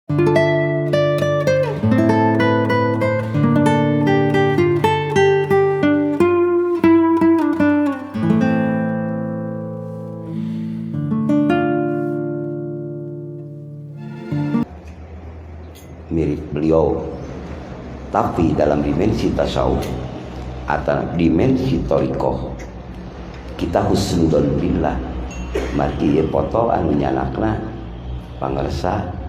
mirip beliau, tapi dalam dimensi tasawuf atau dimensi thariqah kita husnudzon billah. Margi foto anu nyanakna pangarsa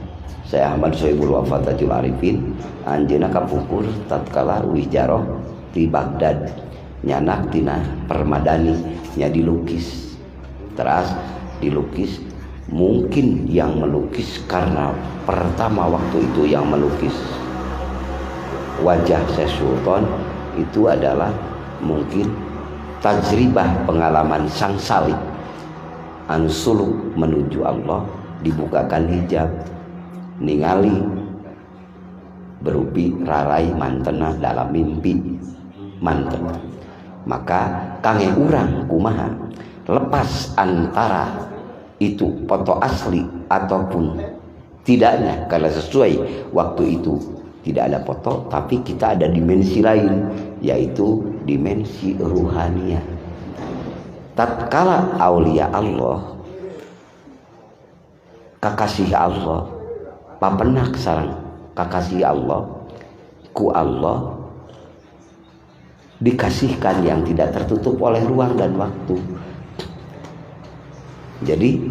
saya Ahmad Sohibul Wafatatul Arifin anjeunna kapungkur tatkala wijaroh di Baghdad nyanak tina permadani nya dilukis. Terus dilukis, mungkin yang melukis karena pertama waktu itu yang melukis wajah Syekh Sultan itu adalah mungkin tajribah pengalaman sang salib anu suluk menuju Allah, dibukakan hijab ningali berupi rarai mantena dalam mimpi mantena. Maka kange urang kumaha lepas antara itu foto asli ataupun tidaknya, karena sesuai waktu itu tidak ada foto, tapi kita ada dimensi lain, yaitu dimensi ruhaniyah. Tatkala aulia Allah, kakasih Allah, papenak sareng kakasih Allah, ku Allah dikasihkan yang tidak tertutup oleh ruang dan waktu. Jadi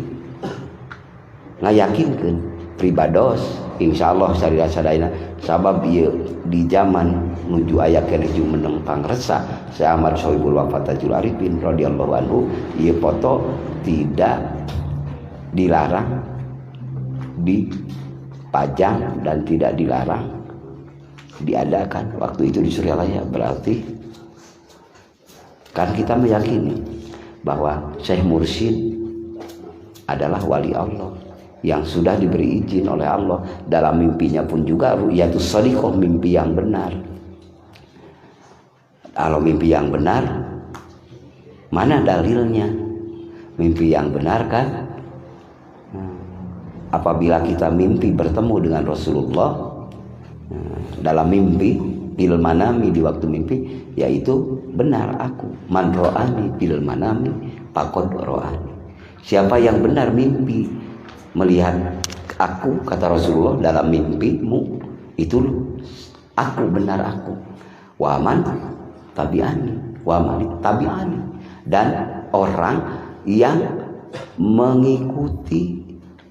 ngayakinkeun pribados insyaallah sarira sadayana sabab ieu di zaman nuju aya keneh meneng pangresa Syekh Ahmad Sohibul Wafatatul Arifin radhiyallahu anhu, ieu foto tidak dilarang dipajang dan tidak dilarang diadakan waktu itu di Suryalaya. Berarti kan kita meyakini bahwa Syekh Mursyid adalah wali Allah yang sudah diberi izin oleh Allah. Dalam mimpinya pun juga ru'yatus shadiqah, mimpi yang benar. Kalau mimpi yang benar, mana dalilnya? Mimpi yang benar kan apabila kita mimpi bertemu dengan Rasulullah dalam mimpi bil manami, di waktu mimpi, yaitu benar aku, man ro'ani bil manami faqad ro'ani. Siapa yang benar mimpi melihat aku, kata Rasulullah, dalam mimpimu itu aku, benar aku. Waman tabi'ani, waman tabi'ani, dan orang yang mengikuti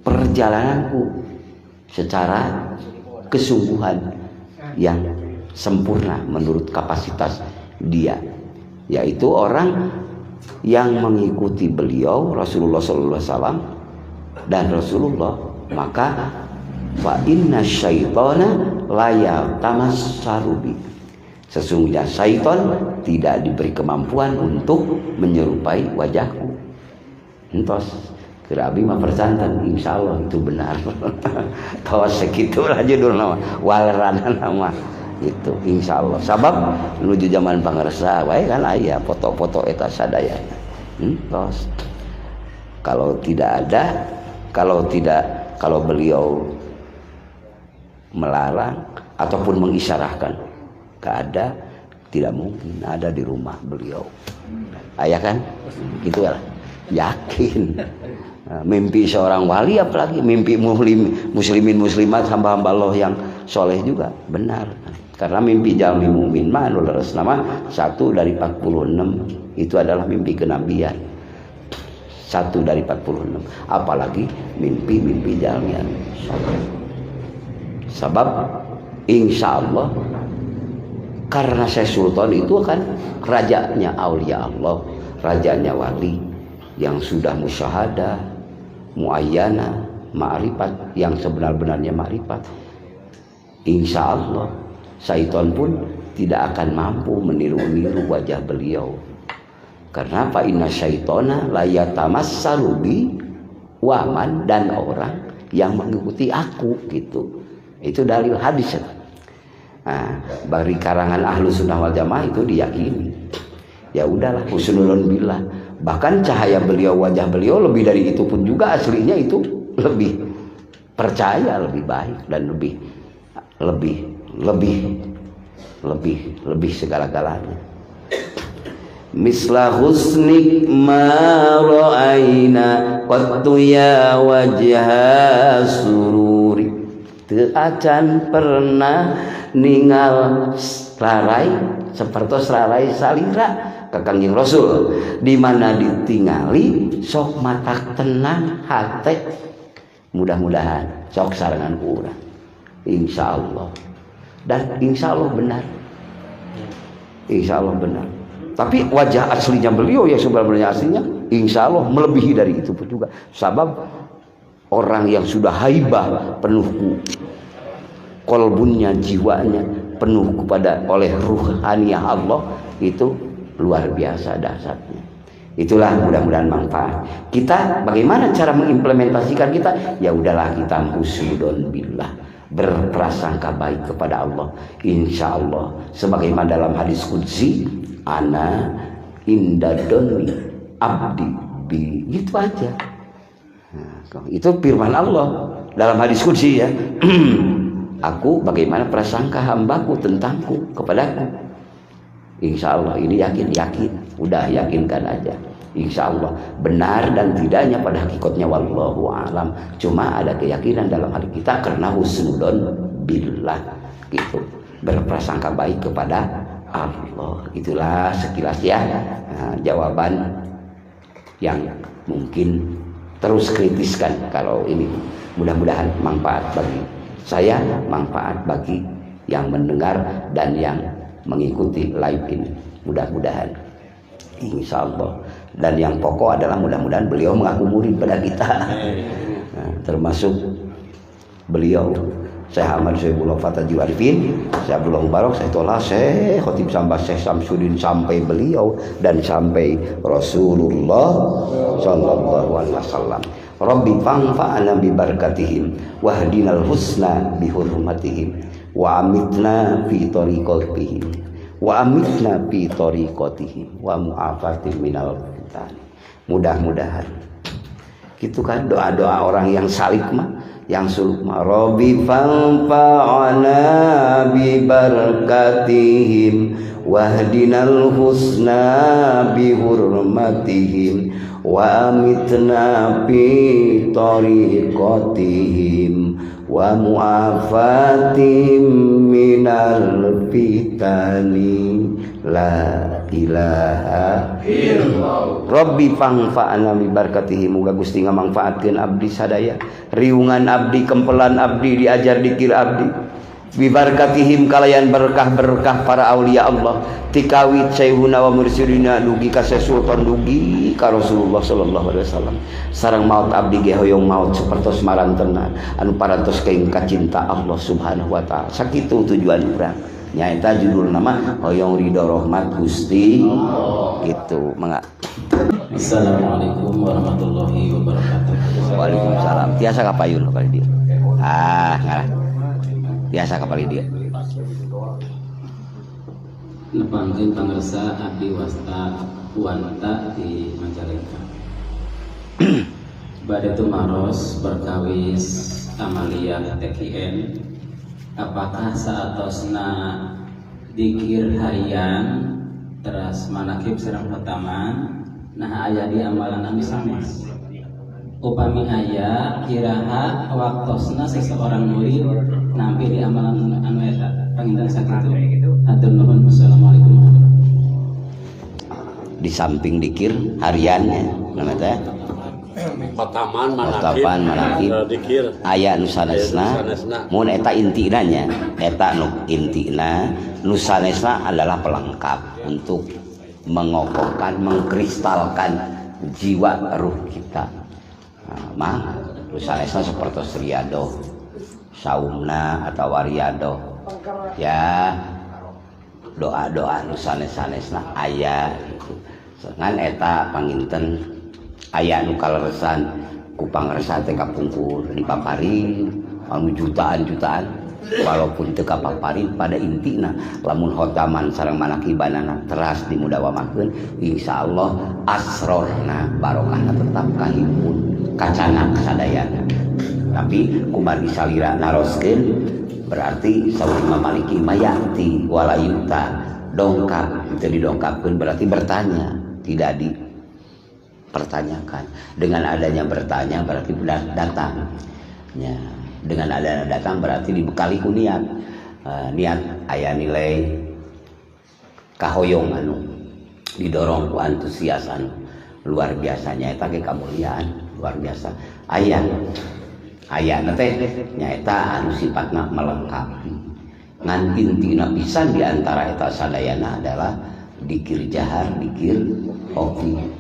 perjalananku secara kesungguhan yang sempurna menurut kapasitas dia, yaitu orang yang mengikuti beliau Rasulullah sallallahu alaihi wasallam dan Rasulullah. Maka fa inna syaitana la yatamassaru bi, sesungguhnya syaitan tidak diberi kemampuan untuk menyerupai wajahku. Entos kerabi mah percantan, insyaallah itu benar. Tawa segitu lah judul nama walrana nama itu insyaallah. Sabab menuju zaman pangarsa wae kan aya foto-foto eta sadaya. Entos kalau tidak ada, kalau beliau melarang ataupun mengisyarahkan keada, tidak mungkin ada di rumah beliau. Ayah kan gitu lah, yakin. Mimpi seorang wali, apalagi mimpi muslimin muslimat hamba-hamba Allah yang soleh juga benar, karena mimpi jalmi mukmin manul nama 1 dari 46 itu adalah mimpi kenabian, 1 dari 46, apalagi mimpi jalmian. Sebab insya Allah karena Syekh Sultan itu kan rajanya aulia Allah, rajanya wali yang sudah musyahadah, muayyana, ma'rifat, yang sebenar-benarnya ma'rifat. Insya Allah syaitan pun tidak akan mampu meniru-niru wajah beliau. Karena fa inna syaitana la yatamassalu bi, waman, dan orang yang mengikuti aku gitu. Itu dalil hadis. Nah, bagi karangan ahlu sunnah wal jamaah itu diyakini. Ya udahlah, husnudzon billah. Bahkan cahaya beliau, wajah beliau lebih dari itu pun juga aslinya itu lebih percaya lebih baik dan lebih segala-galanya. Misla husnik ma ra'aina qattu ya wajha sururi. Teu acan pernah ningal larai sapertos larai salira ka Kangjeng Rasul, di mana ditingali sok matak tenang hate. Mudah-mudahan sok sarangan urang, insyaallah. Dan insyaallah benar, insyaallah benar. Tapi wajah aslinya beliau yang sebenarnya aslinya insyaallah melebihi dari itu pun juga. Sebab orang yang sudah haibah penuh kolbunnya, jiwanya penuh kepada oleh ruhaniyah Allah, itu luar biasa dahsyatnya. Itulah mudah-mudahan manfaat. Kita bagaimana cara mengimplementasikan kita? Ya udahlah kita husnudon billah, berprasangka baik kepada Allah. Insya Allah sebagaimana dalam hadis qudsi, ana indadoni abdi bi, gitu aja. Nah, itu firman Allah dalam hadis qudsi ya. Aku bagaimana prasangka hambaku tentangku kepadaku. Insya Allah ini yakin, udah yakinkan aja. Insya Allah benar dan tidaknya pada hakikatnya wallahu alam. Cuma ada keyakinan dalam hati kita karena husnudon billah, gitu, berprasangka baik kepada Allah. Itulah sekilas ya jawaban yang mungkin terus kritiskan kalau ini. Mudah-mudahan manfaat bagi saya, manfaat bagi yang mendengar dan yang mengikuti live ini, mudah-mudahan insya Allah. Dan yang pokok adalah mudah-mudahan beliau mengaku murid pada kita. Nah, termasuk beliau Syekh Ahmad Syaibullah Fataji Arifin, Syekh Abdullah Mubarak, Syekh Tolah, Syekh Khotib Sambas, Syekh Samsudin, sampai beliau dan sampai Rasulullah sallallahu alaihi wasallam. Rabbi fa'ana bi barakatihim wahdinal husna bi hurmatihim wa amitna fi tariqatihim wa amitna fi tariqatihim wa mu'afatin minal fitan. Mudah-mudahan gitu kan doa-doa orang yang salik mah, yang suluk mah. Rabbi fanfa'ana bi barakatihim wahdinal husna bi hurmatihim wa amitna fi tariqatihim wa mu'afatim minal fitani la ilaha illallah. Rabbi fangfa'ana bi barakatihi, muga Gusti ngamangfaatkeun abdi sadaya, riungan abdi, kempelan abdi, diajar dikir abdi bi barakatihim kalayan berkah-berkah para aulia Allah, tikawit sayhuna wa mursyidina, dugi ka Sultan, dugi ka Rasulullah sallallahu alaihi wasallam. Sareng maut abdi ge hoyong maut sapertos marantena anu parantos kaing kacinta Allah subhanahu wa taala. Sakitu tujuan urang nyaeta judul nama hoyong ridho rahmat Gusti gitu. Mangga. Assalamualaikum warahmatullahi wabarakatuh. Waalaikumsalam. Tiasa kapayun kali dia. Ngalah. Biasa kapal dia. Nepangkeun pangersa abdi wasta wanta di Majalengka. Bade tumaros berkawis Amalia TKN. Apakah saatosna dikir harian teras manakib sareng hataman nah aya di amalan abdi sanes? Upami aya kiraha waktosna seseorang murid nampi di amalan anu eta panginten sakitu. Hatur nuhun. Assalamualaikum warahmatullahi wabarakatuh. Di samping dikir hariannya namanya teh Pataman manakib aya nu sanesna mun eta intina nya, eta nu intina, nu sanesna adalah pelengkap untuk mengokohkan, mengkristalkan jiwa ruh kita. Mah sanesna sapertos riyadhah saumna atau riyadhah ya, doa-doa nu sanes-sanesna aya gitu. Ngan eta panginten aya nu kaleresan ku pangarsa teh kapungkur dipaparin anu jutaan-jutaan, walaupun teu kapaparin pada intina lamun khotaman sareng manakibanana teras dimudawamakeun, insyaallah asrorna barokahna tetap kahimpun kacanak sadayana. tapi kumari salira naroskeun berarti sauri Imam Maliki mayati walayuta dongkap, itu didongkapkan berarti bertanya, tidak dipertanyakan. Dengan adanya bertanya berarti datang ya. Dengan adanya datang berarti dibekali ku niat. Niat aya nilai kahoyong anu didorong ku antusias anu luar biasanya eta ge kamuliaan luar biasa. Aya teh nyaeta anu sifatna melengkapi. Ngan intina pisan diantara eta sadayana adalah dikir jahar, dikir hoki.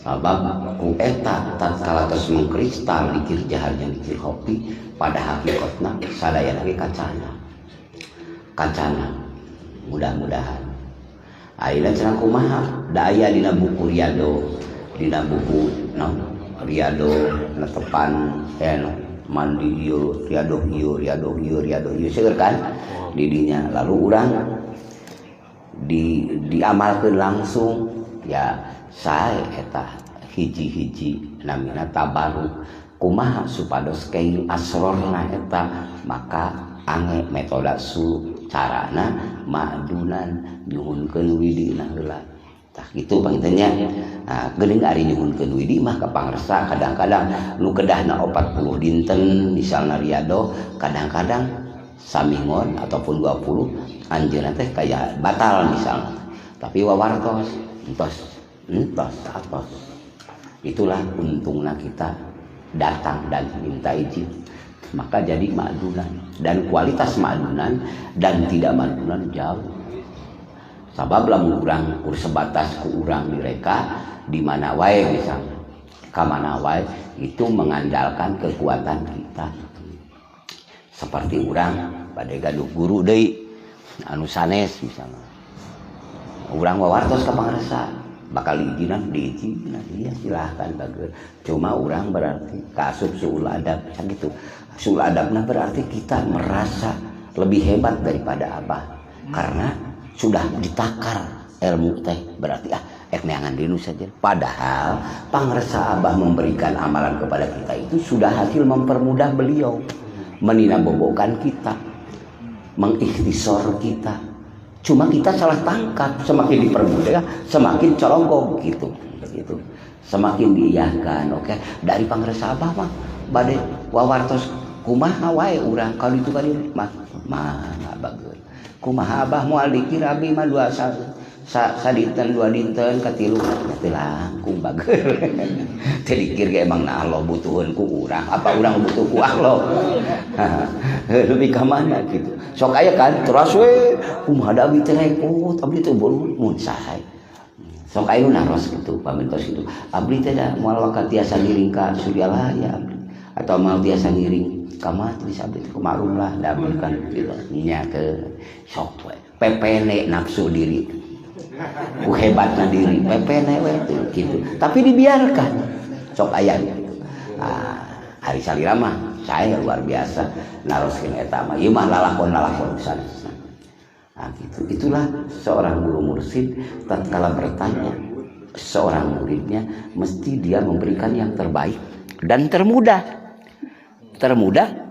Sabab ku eta tatkala tos mengkristal dikir jahar jeung dikir hoki pada hakikatna sadayana ge kacana. Mudah-mudahan ayeuna cenah kumaha da aya dina buku Riyado, dina buku Riyado netepan mandi ieu Riyado seueur kan didinya. Lalu urang diamalkeun langsung ya sae eta hiji-hiji namina tabaruk kumaha supados kail asrorna eta maka ange metoda carana ma'dunan nyuhunkeun widina heula tah kitu pangitanya. Geuning ari nyuhunkeun widi mah ka pangresa kadang-kadang nu kedahna 40 dinten misalna Riyado kadang-kadang samingon ataupun 20 anjeunna teh kaya batal misalnya, tapi wawartos entos. Itulah untungna kita datang dan minta izin, maka jadi ma'dunan. Dan kualitas ma'dunan dan tidak ma'dunan jauh. Sabab lamun urang sebatas ku urang direka di mana wae misalnya, ka mana wae itu mengandalkan kekuatan kita. Seperti urang bade gaduh guru deui anu sanes misalnya. Urang wawartos ka pangresa bakal diizinan iya silahkan bageun. Cuma urang berarti kaasup suul adab gitu. Suul adabna berarti kita merasa lebih hebat daripada abah karena sudah ditakar ilmu teh berarti neangan dinu saja. Padahal pangresa abah memberikan amalan kepada kita itu sudah hasil mempermudah beliau, meninabobokan kita, mengikhtisor kita. Cuma kita salah tangkap, semakin dipermudah semakin colongkong gitu. Semakin diiyakan, oke. Dari pangresa abah mah bade wawartos kumaha wae urang kalau itu kali mah bagus. Kumaha abah moal dikir abi mah sadinten 2 dinten katilu teh langkung bageul. Teh dikir ge emang na Allah butuheun ku urang, apa urang butuh ku Allah. Lebih ka mana gitu. Sok aya kan terus we kumaha da abi teh repot, abdi teh mun sae. Sok aya nu naros kitu pamintos kitu. Abdi teh da moal wakat tiasa ngiring ka Suryalaya abdi atau moal tiasa ngiring kamat bisa abdi teh kumarum lah da kan gitu nya ke sok we pepene nafsu diri ku hebatna diri pepene we gitu tapi dibiarkan sok aya gitu. Hari salira mah saya luar biasa naroskeun eta mah ieu mah lalakon pisan. Gitu. Itulah seorang guru mursyid tatkala bertanya seorang muridnya mesti dia memberikan yang terbaik dan termudah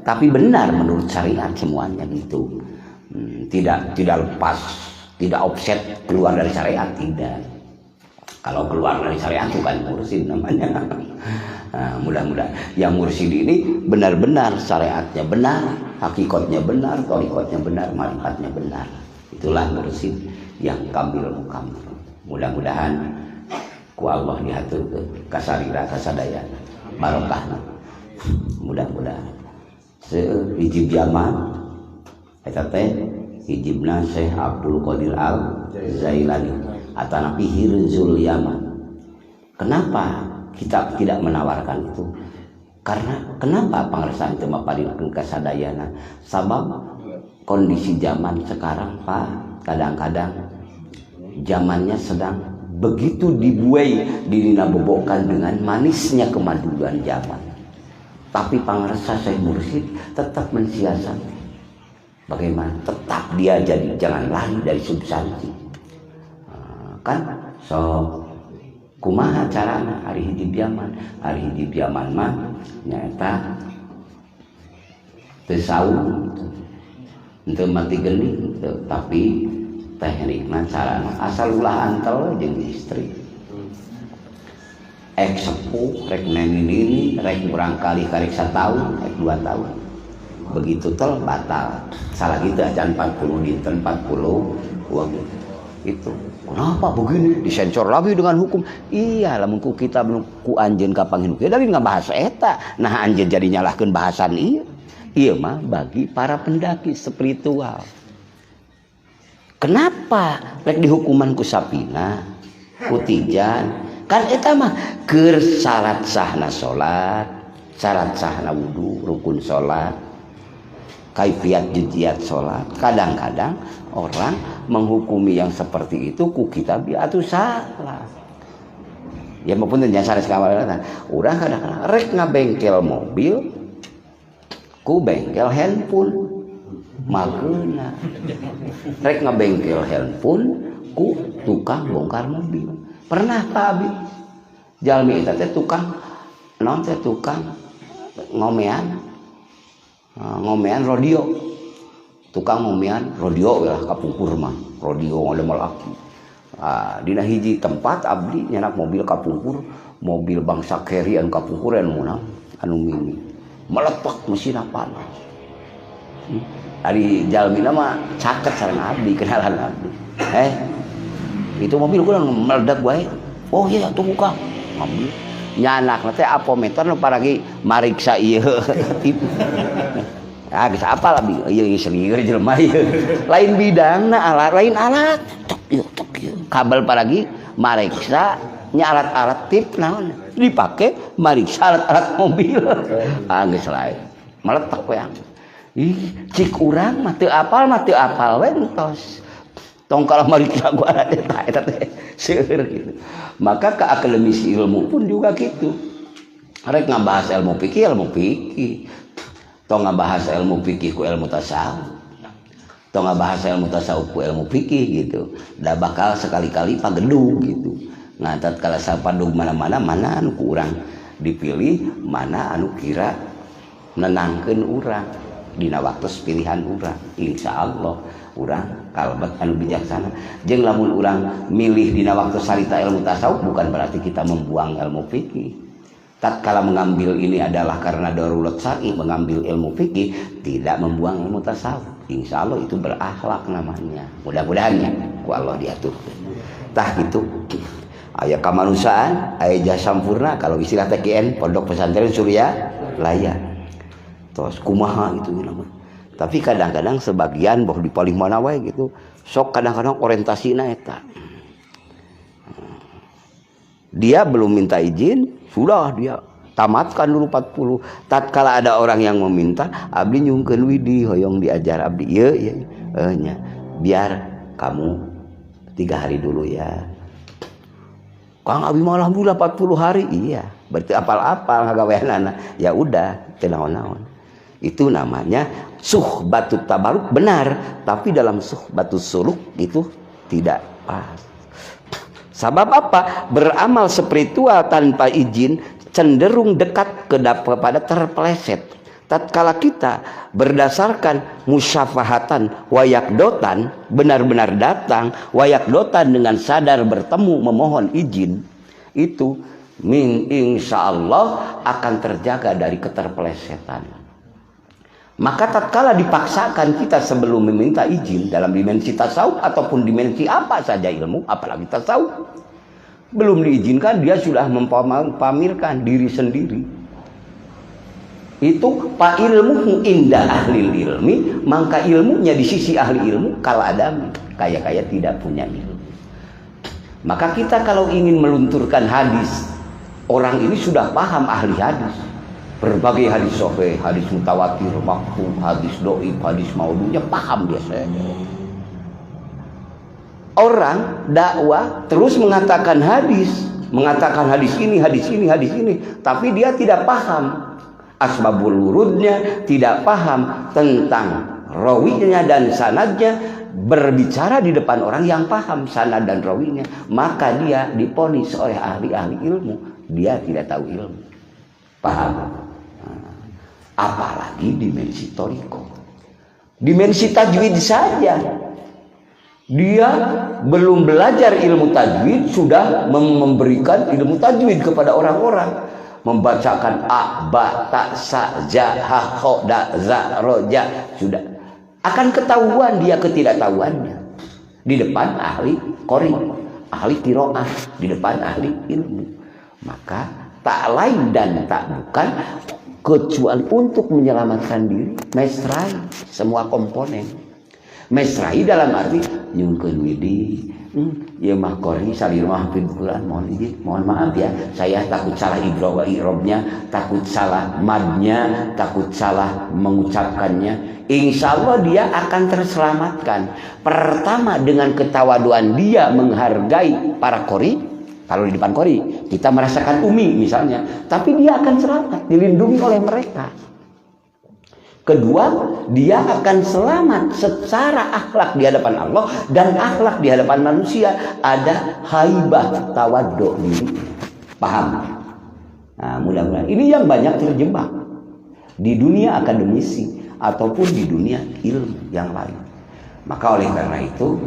tapi benar menurut syariat semuanya gitu. Tidak lepas, tidak offset keluar dari syariat, tidak. Kalau keluar dari syariat bukan mursyid namanya. Mudah-mudahan yang mursyid ini benar-benar syariatnya benar, hakikatnya benar, thariqatnya benar, marifatnya benar. Itulah mursyid yang kamil mukamil. Mudah-mudahan ku Allah dihaturkeun kasarira kasadaya barokahna. Mudah-mudahan hijib zaman eta teh hijibna Syekh Abdul Qadir Al-Zailani atanapi Hirzul Yaman. Kenapa kita tidak menawarkan itu? Karena kenapa pangresa teu maparinkeun kasadayana? Sabab kondisi zaman sekarang Pak, kadang-kadang zamannya sedang begitu dibuai dinabobokan dengan manisnya kemajuan zaman. Tapi pangresa Syekh Mursyid tetap mensiasati. Bagaimana? Tetap dia jadi jangan lari dari substansi. Kan? So kumaha carana hari hijib zaman mah nyata teu saung teu mati geni tapi teknikna carana asal ulah antel jeung istri sepuh rek nini rek kurang kali karek 1 tahun rek 2 tahun begitu tel batal salah gitu acan 40 dinten 40 uang itu kenapa begini disensor lagi dengan hukum iya lamun ku kita belum ku anjeun kapangin dari ngabahas eta nah anjeun jadi nyalahkeun bahasan iya mah bagi para pendaki spiritual kenapa rek dihukuman ku sapina ku tijan kan eta mah keur syarat sahna salat, syarat sahna wudu, rukun salat, kaifiat juziat salat. Kadang-kadang orang menghukumi yang seperti itu ku kitab atuh salah. Ya maupun nya sanes kawalan. Urang kadang-kadang rek ngabengkel mobil ku bengkel handphone. Mageuna. Rek ngabengkel handphone ku tukang bongkar mobil. Pernah Pak Abi jalmi eta teh tukang naon teh tukang ngomean rodeo tukang ngomean rodeo lah kapungkur mah rodeo ngademel aki dina hiji tempat abdi nyanak mobil kapungkur mobil bangsa Kerry anu kapungkur anu mini melepak mesin panas ari jalmina mah caket sareng abdi kenalan abdi itu mobil gue meledak gue oh iya tuh buka mobil nyanak nanti apometer nu paragi mariksa iya geus apa lah iya senieur jelema ieu lain bidangna alat lain alat kabel paragi mariksa nya alat-alat tip naon dipake mariksa alat-alat mobil geus lain meletak we cik urang mah teu apal we entos tong kalau mariksa gua eta teh seueur gitu. Maka ke akademisi ilmu pun juga gitu. Rek ngabahas ilmu fikih. Tong ngabahas ilmu fikih ku ilmu tasawuf. Tong ngabahas ilmu tasawuf ku ilmu fikih gitu. Da bakal sekali-kali pagedug gitu. Nah, tatkala sapadug mana-mana mana anu ku urang dipilih, mana anu kira nenangkeun urang dina waktu pilihan urang. Insyaallah urang kalebet anu bijaksana jeung lamun urang milih dina waktu sarita ilmu tasawuf bukan berarti kita membuang ilmu fikih. Tatkala mengambil ini adalah karena darurat syar'i mengambil ilmu fikih tidak membuang ilmu tasawuf. Insyaallah itu berakhlak namanya. Mudah-mudahan ya ku Allah diatur. Tah gitu. Aya kamanusiaan, aya jasa sampurna kalau istilah TKN Pondok Pesantren Surya Laya. Terus kumaha itu namanya. Tapi kadang-kadang sebagian bahwa di paling mana wae gitu sok kadang-kadang orientasina eta dia belum minta izin sudah dia tamatkan dulu 40 tatkala ada orang yang meminta abdi nyungkeun widi hoyong diajar abdi ieu nya biar kamu 3 hari dulu ya Kang abdi malah bulan 40 hari iya berarti apal-apal ngagaweanana ya udah teu naon-naon itu namanya suhbatut tabaruk benar tapi dalam suhbatus suluk itu tidak pas. Sabab apa? Beramal spiritual tanpa izin cenderung dekat kepada terpeleset. Tatkala kita berdasarkan musyafahatan wayakdotan benar-benar datang wayakdotan dengan sadar bertemu memohon izin itu insyaallah akan terjaga dari keterpelesetan. Maka tatkala dipaksakan kita sebelum meminta izin dalam dimensi tasawuf ataupun dimensi apa saja ilmu, apalagi tasawuf, belum diizinkan dia sudah mempamerkan diri sendiri. Itu pak ilmu indah ahli ilmi, maka ilmunya di sisi ahli ilmu kala adami, kaya-kaya tidak punya ilmu. Maka kita kalau ingin melunturkan hadis, orang ini sudah paham ahli hadis. Berbagai hadis sahih, hadis mutawatir, maqtu, hadis dhaif, hadis maudhu'nya paham biasanya. Orang dakwah terus mengatakan hadis ini, tapi dia tidak paham asbabul wurudnya, tidak paham tentang rawinya dan sanadnya. Berbicara di depan orang yang paham sanad dan rawinya, maka dia diponis oleh ahli-ahli ilmu, dia tidak tahu ilmu. Paham? apalagi dimensi toriko. Dimensi tajwid saja, dia belum belajar ilmu tajwid sudah memberikan ilmu tajwid kepada orang-orang, membacakan a, ba, ta, sa, ja, ha, kho, da, za, ro, ja, sudah akan ketahuan dia ketidaktahuannya di depan ahli qori, ahli qiraah, di depan ahli ilmu. Maka tak lain dan tak bukan kecuali untuk menyelamatkan diri mesrai semua komponen. Mesrai dalam arti nyunkeun widi, ya mah qori salir mahfid Quran, mohon maaf ya, saya takut salah i'rabnya, takut salah madnya, takut salah mengucapkannya. Insya Allah dia akan terselamatkan. Pertama dengan ketawaduan dia menghargai para qori. Kalau di depan qori kita merasakan umi misalnya, tapi dia akan selamat, dilindungi oleh mereka. Kedua, dia akan selamat secara akhlak di hadapan Allah dan akhlak di hadapan manusia. Ada haibah tawaddu diri. Paham? Nah, mudah-mudahan ini yang banyak terjebak di dunia akademisi ataupun di dunia ilmu yang lain. Maka oleh karena itu,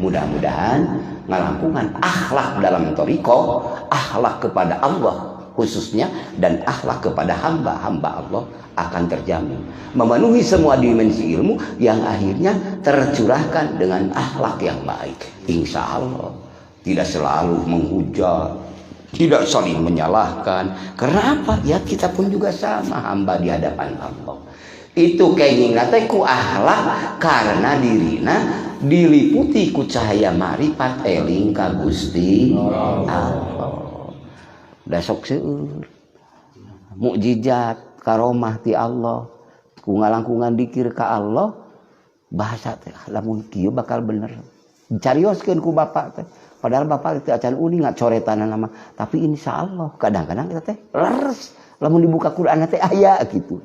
mudah-mudahan ngalangkungan akhlak dalam thariqah, akhlak kepada Allah khususnya dan akhlak kepada hamba-hamba Allah akan terjamin, memenuhi semua dimensi ilmu yang akhirnya tercurahkan dengan akhlak yang baik. Insya Allah tidak selalu menghujat, tidak saling menyalahkan. Karena apa? Ya kita pun juga sama hamba di hadapan Allah. Itu kenging teh ku akhlak karena dirina diliputi ku cahaya marifat eling ka Gusti Allah. Da sok seueur mukjizat karomah ti Allah ku ngalangkungan dikir ka Allah, bahasa teh lamun kieu bakal bener dicarioskeun ku bapak teh, padahal bapak teh acan uning ngacoretan nama, tapi insyaallah kadang-kadang kita teh leres lamun dibuka Quran teh aya gitu.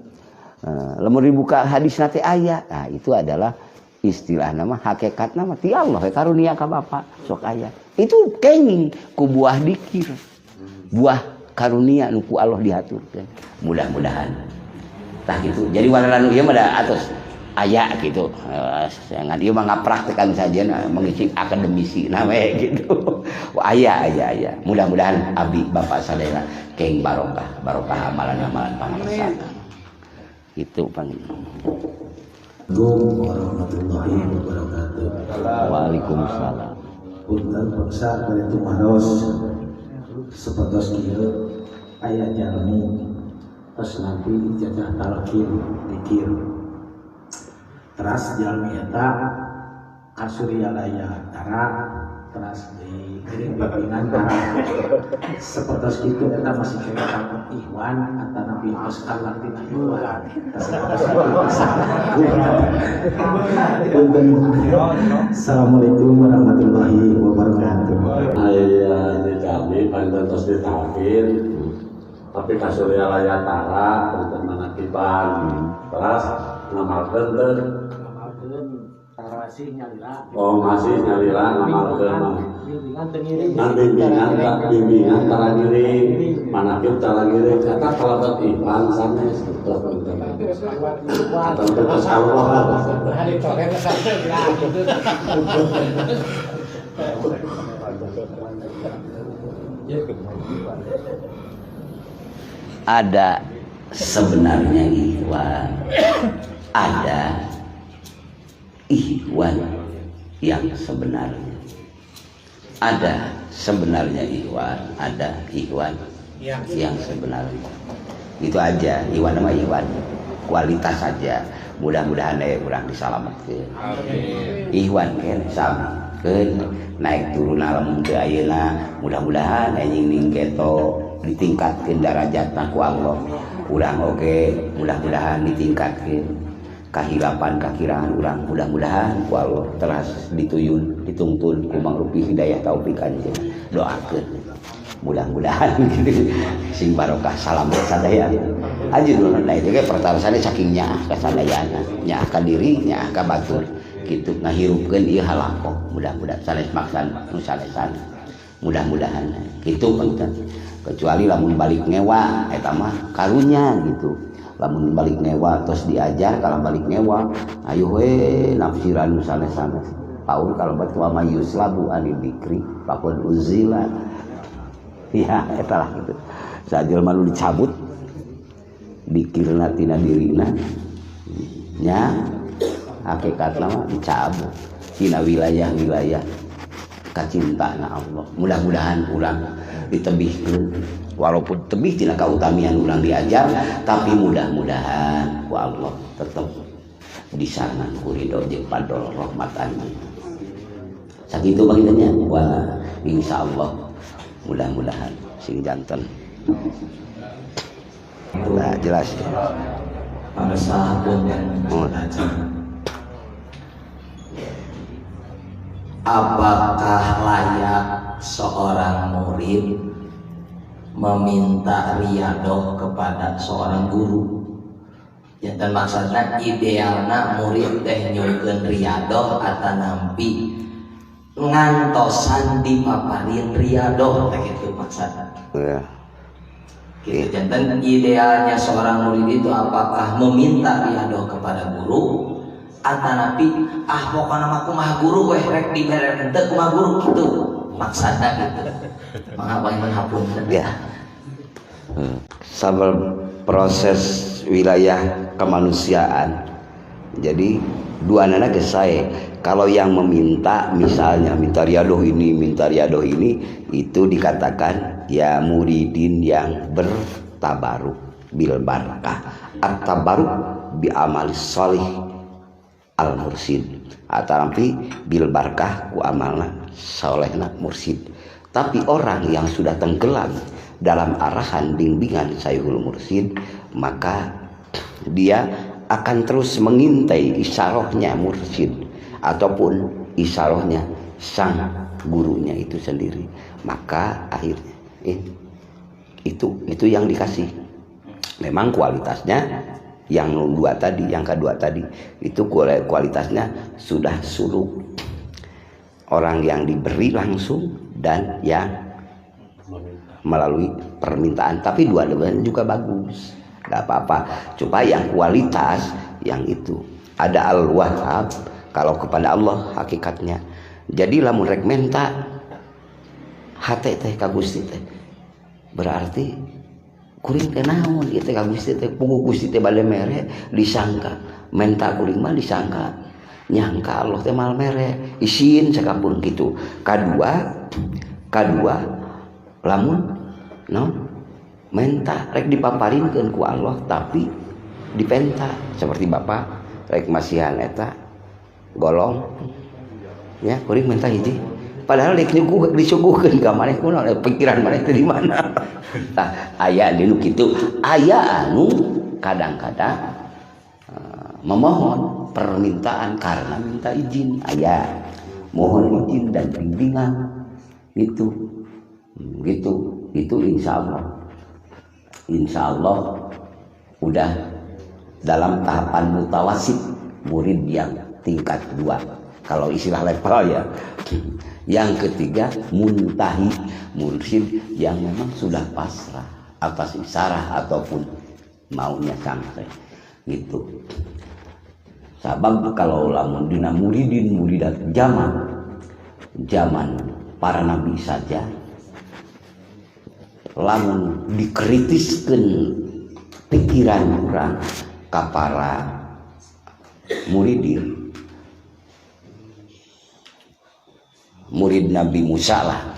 Lamun dibuka hadis nate aya. Nah, itu adalah istilah nama hakikat nama ti Allah karunia ka bapak sok aya. Itu kenging ku buah dikir. Buah karunia nu ku Allah diaturkeun. Mudah-mudahan tah gitu. Jadi warna ieu mah da atos aya gitu. Jangan ieu mah ngapraktekan saja mengisi akademisi na we gitu. Aya. Mudah-mudahan abdi bapak sadaya keng barokah amalan-amalan pangasan. Itu panggil. Assalamualaikum warahmatullahi wabarakatuh. Waalaikumsalam. Punten paksa baritu maros sepertos kieu aya jalmi tos nampi ijazah talqin dikir. Teras jalmi eta ka Suryalaya Tara teras dikirim pimpinan Tara. Sepertos kitu eta masih kena takut Ikhwan atana pintos kalakti Ikhwan. Assalamualaikum warahmatullahi wabarakatuh. Aya di kami pantos ditahfir, tapi ka Suryalaya Tara panten manakiban. Terus ngamalkeun teh. Oh masih nyalira ngamalkeun. Bimbingan tara ngiring, manakib tara ngiring, kata kalabat iman sanes betul. Kata terus Allah. Ada sebenarnya ikhwan, ada ikhwan yang sebenarnya. Ada sebenarnya ikhwan, ada ikhwan yang sebenarnya. Itu aja, ikhwan sama ikhwan. Kualitas saja. Mudah-mudahan urang disalametkeun. Ikhwan kan sama. Naik turun lamun teu ayeuna, mudah-mudahan anjing keto ditingkatkeun darajatna ku Allah. Urang oge mudah-mudahan ditingkatkeun. Kahilapan kakiraan urang mudah-mudahan ku Allah teras dituyun ditungtun ku mangrupi hidayah taufik anjeun. Doakeun mudah-mudahan gitu sing barokah salam sadaya anjeun nah itu ge pertarasane saking nyaah ka sadayana nyaah ka diri nyaah ka batur kitu ngahirupkeun ieu halaqah mudah-mudahan sanes maksan nu sanesan mudah-mudahan kitu punten kecuali lamun balik ngewa eta mah karunya gitu lamun balik ngewa terus diajar kalau balik ngewa ayo we nafsiran sanes-sanes paul kalau batu ama yuslabu anil dikri pakun uzila ya eta lah gitu sajelma nu dicabut dikirna tina dirina nya hakikatna mah dicabut tina wilayah-wilayah kacintaana Allah. Mudah-mudahan ulang ditebihkeun walaupun tebih tina kautamian ulang diajar tapi mudah-mudahan ku Allah tetap disangan ku ridho jeung padol rahmatan. Sakitu bagitanya wa insyaallah mudah-mudahan sing janten. Nah, jelas. Para sahabat dan apakah layak seorang murid meminta riadoh kepada seorang guru? Jantan maksudnya idealna murid teh nyukeun riadoh atau nampi ngantosan dipaparin riadoh gitu maksudnya. Ya. Gitu, jantan idealnya seorang murid itu apakah meminta riadoh kepada guru atau napi pokoknya aku mah guru weh rek dibere henteu kumaha guru gitu maksudna gitu mangga bae menghapun Ya. Sabar proses wilayah kemanusiaan. Jadi dua anak geus kalau yang meminta misalnya minta riadoh ini itu dikatakan ya muridin yang bertabaruk bil barakah at-tabaruk bi amali sholih al mursid atau nanti bil barakah ku amalna salehna mursid. Tapi orang yang sudah tenggelam dalam arahan bimbingan Sayhul Mursid maka dia akan terus mengintai isyarahnya mursid ataupun isyarahnya sang gurunya itu sendiri. Maka akhirnya itu yang dikasih. Memang kualitasnya yang kedua tadi itu kualitasnya sudah suluk orang yang diberi langsung dan yang melalui permintaan, tapi dua-duanya juga bagus, nggak apa-apa. Coba yang kualitas yang itu ada al-wahhab kalau kepada Allah hakikatnya. Jadi lamun rek menta hate teh ka Gusti teh berarti kuring teh naon ieu teh ka Gusti teh puguh Gusti teh bade mere disangka menta kuring mah disangka nyangka Allah teh mal mere isin sakapun kitu. Kadua lamun naon menta rek dipaparinkeun ku Allah tapi dipenta seperti Bapak rek masihan eta golong ya kuring menta hiji padahal rek disuguhkeun ka maneh kunaon pikiran maneh teh di mana. Tah aya anu kitu, aya anu kadang-kadang memohon permintaan karena minta izin, aya mohon izin dan bimbingan gitu insyaallah udah dalam tahapan mutawasid murid yang tingkat 2 kalau istilah level ya. Yang ketiga muntahi mursyid yang memang sudah pasrah atas isyarah ataupun maunya sampai gitu. Sabab kalau lamun dina muridat zaman para nabi saja lamun dikritiskeun pikiran orang ka para muridin murid Nabi Musa lah,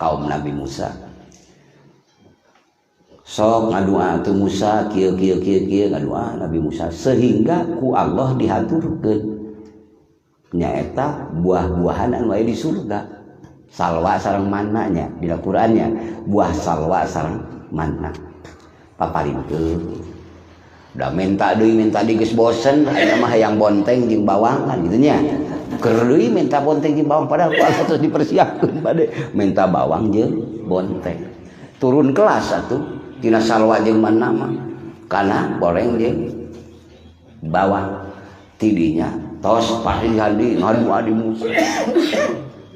kaum Nabi Musa sok ngadua tu Musa kieu ngadua Nabi Musa sehingga ku Allah dihaturkeun nyaeta buah-buahan anu aya di surga salwa sareng manna-nya di Al-Qur'annya buah salwa sareng manna paparinkeun da minta deui geus bosen aya mah hayang bonteng jeung bawang kan kitu nya. Keur deui minta bonteng jeung bawang padahal kuasa terus dipersiapkeun bade minta bawang jeung bonteng. Turun kelas atuh tina salwa jeung manna mah kana goreng jeung bawang. Tidinya tos pasti hadi ngadu adi Musa.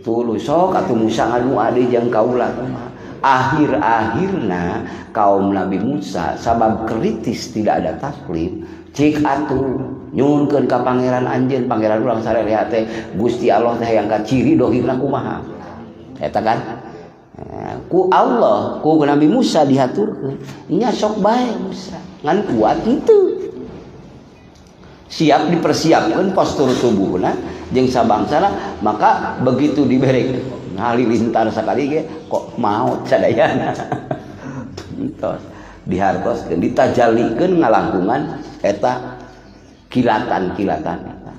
Tuluy sok atuh Musa ngadu adi jeung kaula akhir-akhirna kaum Nabi Musa sabab kritis tidak ada taklim cik atuh nyunkeun ka pangeran anjeun pangeran urang sarerea teh Gusti Allah teh yang ciri dohirna kumaha eta kan ku Allah ku Nabi Musa dihaturkeun nya sok bae Musa ngan kuat henteu siap dipersiapkan postur tubuhna jeung sabangsana maka begitu dibere halilintar sakali ge kok maot sadayana tos dihartoskeun ditajallikeun ngalangkungan eta kilatan-kilatan eta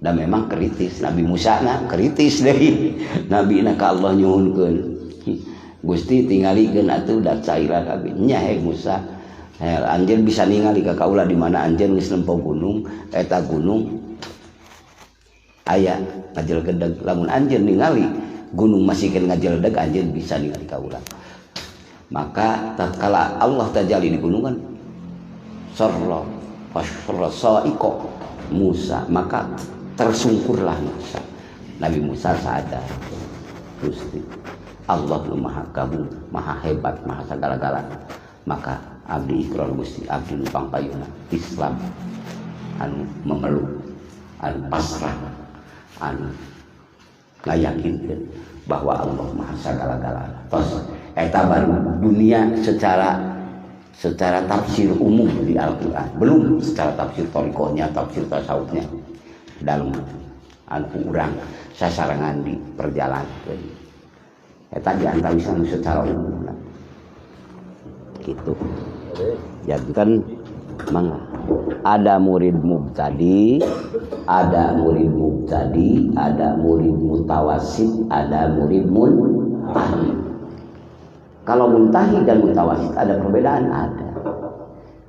dan memang kritis Nabi Musa na kritis deui nabi na ka Allah nyuhunkeun Gusti tingalikeun atuh da caira kabeh nya he Musa anjeun bisa ningali ka kaula di mana anjeun geus nempo gunung eta gunung aya ngajelgedeg lamun anjeun ningali gunung masihkeun ngajelgedeg anjeun bisa ningali kaula maka tatkala Allah tajalli di gunungan sarra sa'iqa Musa maka tersungkurlah Musa Nabi Musa sadar Gusti Allah nu maha kabung maha hebat maha sagala-galana maka abdi ikrar Gusti abdi nu pangpayuna Islam anu memeluk anu pasrah anu ngayakinkeun bahwa Allah maha sagala-galana tos eta baru dunia secara tafsir umum di Al-Qur'an belum secara tafsir thariqahnya tafsir tasawufnya dalam anu urang sasarangan di perjalanan eta diantawisna secara umum gitu jadi kan mangga ada murid mubtadi ada murid mutawassit ada murid muntahi kalau muntahi dan mutawassit ada perbedaan ada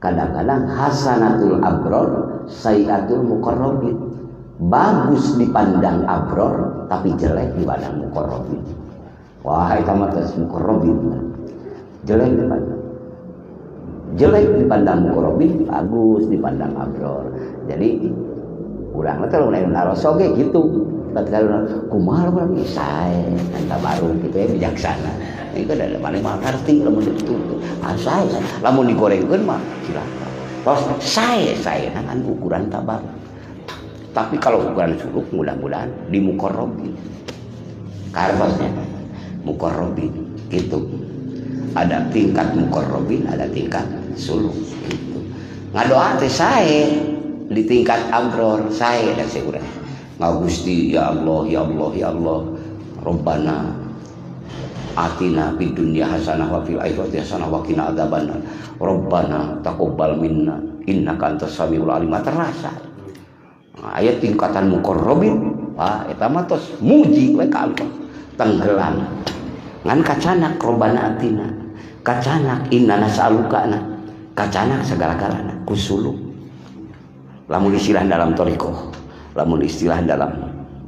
kadang-kadang hasanatul abror sayyatul muqarrabin bagus dipandang abror tapi jelek dipandang muqarrabin wah eta mah tes muqarrabin jelek dipandang muqarrabin bagus dipandang abror jadi urang teh lamun naroso ge kitu tatkala kumaha urang sae anta baru kitu ya bijaksana itu ada mana mah ngerti lamun ditutup sae lamun digorengkeun mah silakan tos sae kan ukuran tabar tapi kalau ukuran suluk mudah-mudahan di muqarrabin karosnya muqarrabin gitu ada tingkat muqarrabin ada tingkat suluk gitu ngadoa teh sae di tingkat abror sae da seurang Gusti ya Allah ya Allah ya Allah Rabbana atina fid dunya hasanah wa fil akhirati hasanah wa qina adzabannar Rabbana taqabbal minna innaka antas samiul alim terasa ayat tingkatan muqarrabin eta mah tos muji we ka Allah tenggelam ngan kacanak Rabbana atina kacanak inna nas'alukana kacanak segala-galana kusuluk lamun istilah dalam thariqah lamun istilah dalam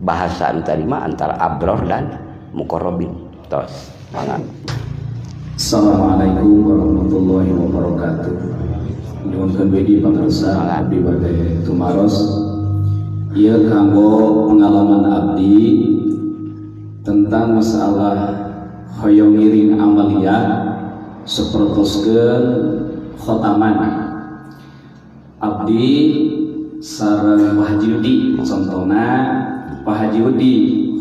bahasa tadi mah antara abror dan muqarrabin tos mangga Assalamualaikum warahmatullahi wabarakatuh nyuwun bedi pangarsa abdi bade tumaros ieu kanggo pengalaman abdi tentang masalah hoyong ngiring amaliyah sapertoskeun khotaman abdi sareng Pak Haji Udi contohna Pak Haji Udi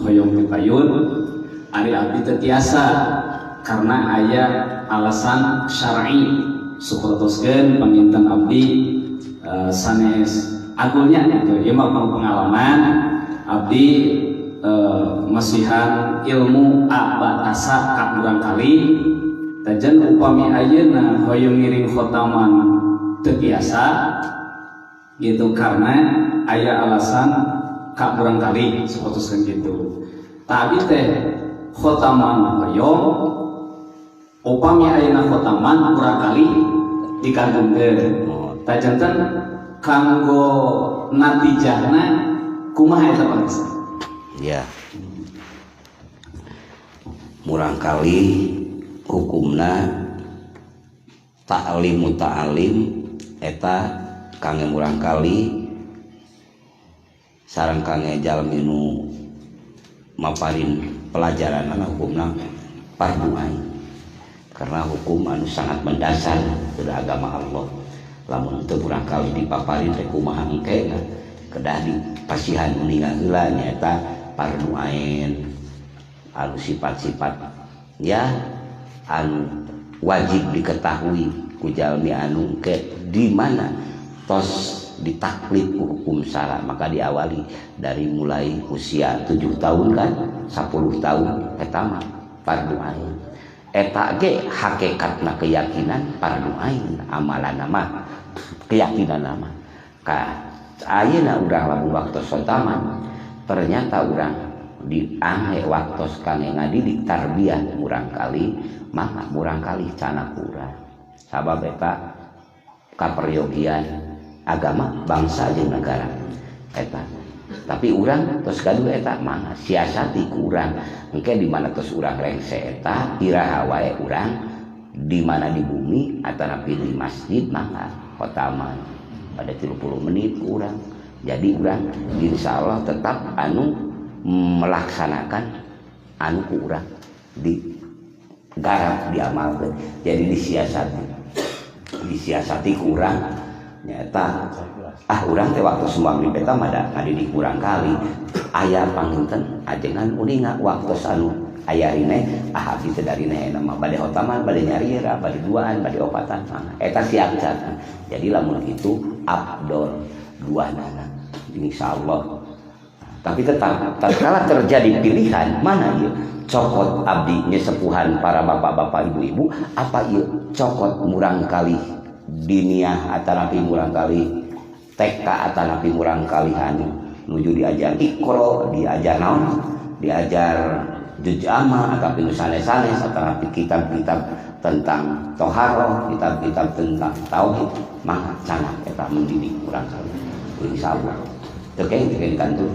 hoyong dipayun ari abdi teu tiasa karena aya alasan syar'i sapertoskeun panginten abdi sanes agulnya ieu mah pengalaman abdi masihan ilmu batasa ka urang kali tajan upami ayeuna hoyong ngiring khotaman teu biasa gitu karena aya alasan kak barangkali seputuskan gitu tapi teh khotaman hoyong upami ayeuna khotaman barangkali dikandungkeun tajanten kanggo natijahna kumaha eta bangsa ya murangkali hukumna ta'lim eta kangge murangkali sareng kangge jalmi nu maparin pelajaran hukumna fardu ain karena hukum anu sangat mendasar dari agama Allah. Lamun teu urang kali dipaparin teh kumaha engke kedah dipasihan meninggal heula nyaeta fardu ain anu sifat-sifat ya anu wajib diketahui ku jalmi anu ke di mana tos ditaklid hukum syara, maka diawali dari mulai usia 7 tahun kan 10 tahun eta mah fardu ain. Eta ge hakikatna keyakinan fardu ain, amalan mah keyakinan mah. Ka ayeuna urang lamun waktos sotaman ternyata urang diangge waktos kangge ngadidik tarbiyah murang kali maka murang kali canak urang. Sabab eta kaperyogian agama bangsa jeung negara eta. Tapi urang tos gaduh eta mah siasati ku urang engke di mana tos urang rengse eta iraha wae urang di mana di bumi atanapi di masjid mah khotaman pada 30 menit ku urang. Jadi urang insyaallah tetap anu melaksanakan anu ku urang di garap diamalkeun. Jadi disiasati ku urang nyata urang teh waktu semua di peta mada ngadidik urang kali aya panginten ajengan uninga waktu anu aya rine abdi teh dari nama bade hotaman bade nyariera bade duaan bade opatan eta siapkan. Jadi lamun itu abdol duanana insyaallah. Tapi tetap tatkala terjadi pilihan mana ieu cokot abdi nyesepuhan para bapak-bapak ibu-ibu apa ieu cokot murang kali diniah atanapi murang kali TK atanapi murang kali anu nuju diajar ikro diajar naon diajar juz amma atapi nu sanes-sanes atanapi kitab-kitab tentang toharoh kitab-kitab tentang tauhid maka sangat eta mendidik murang kali insyaallah teu kenging kantor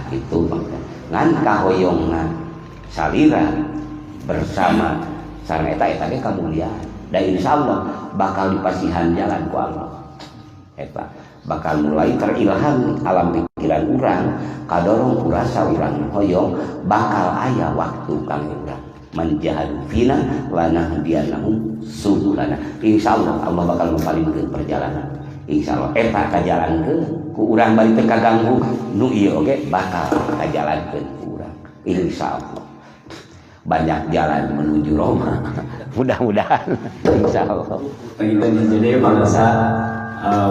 kitu ngan kahoyongna salira bersama sareng eta ge kamuliaan dan insyaallah bakal dipasihan jalan ku Allah eta bakal mulai terilham alam pikiran urang kadorong kurasa urang hoyong bakal aya waktu kangge urang manjahadu fina lanahdiyannahum subulana insyaallah Allah bakal mempalingkeun perjalanan insyaallah eta kajalankeun ku urang bari teu kaganggu nu ieu oge bakal kajalankeun ku urang insyaallah. Banyak jalan menuju Roma mudah-mudahan insyaallah. Jadi pada saat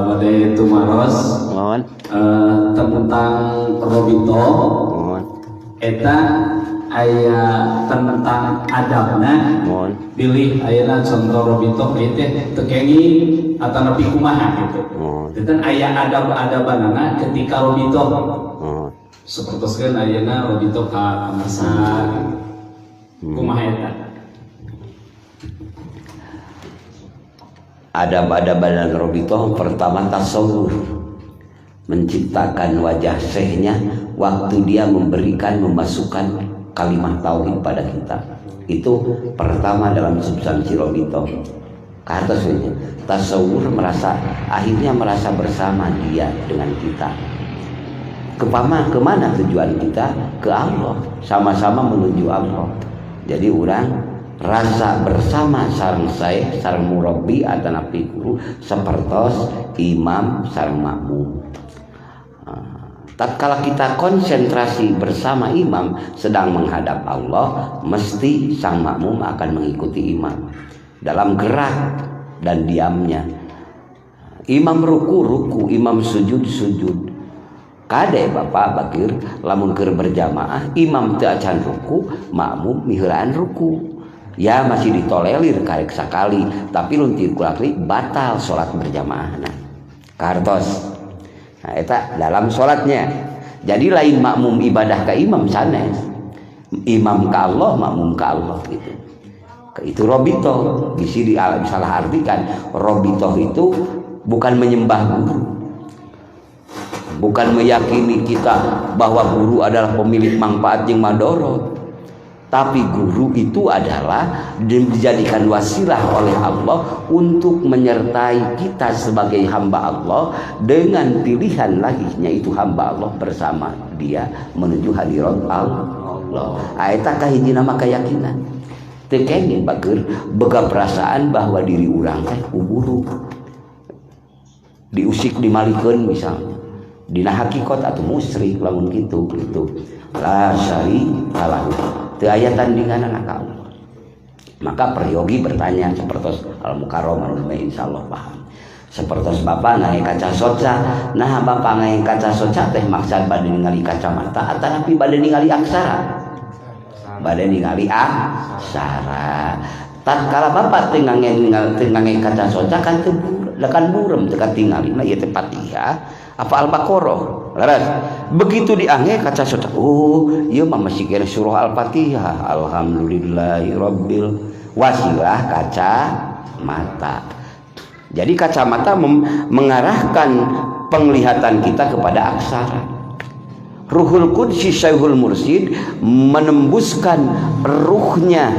wadai tumaros tentang Robito eta aya tentang adabna pilih ayeuna contoh Robito teh teu kengi atanapi kumaha gitu. Itu aya adab-adabanana ketika Robito sapertoskeun ayeuna Robito ka masak kumaha eta adab-adaban Robito pertama tasawur menciptakan wajah syekhnya waktu dia memasukkan kalimat tauhid pada kita itu pertama dalam substansi Robito karena tasawur akhirnya merasa bersama dia dengan kita kemana tujuan kita ke Allah sama-sama menuju Allah. Jadi orang rasa bersama sareng saya sareng murabbi atanapi guru sapertos imam sareng makmum. Tatkala kita konsentrasi bersama imam sedang menghadap Allah, mesti sang makmum akan mengikuti imam dalam gerak dan diamnya. Imam ruku, imam sujud. Kade bapak bakir lamun keur berjamaah imam teu acan ruku makmum miheulaan ruku ya masih ditolerir karek sakali tapi luntir kulakli batal salat berjamaahna kartos. Nah eta dalam salatnya jadi lain makmum ibadah ka imam sanes imam ka Allah makmum ka Allah gitu. Itu robito bisa disalah artikan robito itu bukan menyembah guru, bukan meyakini kita bahwa guru adalah pemilik manfaat yang madorot, tapi guru itu adalah dijadikan wasilah oleh Allah untuk menyertai kita sebagai hamba Allah dengan pilihan lagi yaitu hamba Allah bersama dia menuju hadirat Allah. Eta kahiji nama keyakinan. teu kenging bager boga perasaan bahwa diri urang teh buruk. Diusik dimalikeun misalnya. Dina hakikat atau musyrik lamun gitu. La syarika lahu. Teu aya tandinganna ka Allah. Maka peryogi bertanya seperti Al-Mukarram anu insyaallah paham. Seperti bapak ngai kaca soca, nah bapak ngai kaca soca teh maksud bade ningali kacamata atau napi bade ningali aksara. Bade ningali aksara. Tatkala bapak teu ngai kaca soca kan teu burem teu katingali na ieu teh Fatihah apa Al-Baqarah. Laras begitu diangge kaca soca, oh ieu mah masih kena surah Al-Fatihah. Alhamdulillahirabbil wasilah kaca mata. Jadi kacamata mengarahkan penglihatan kita kepada aksara. Ruhul Qudsi Syaihul Mursyid menembuskan ruhnya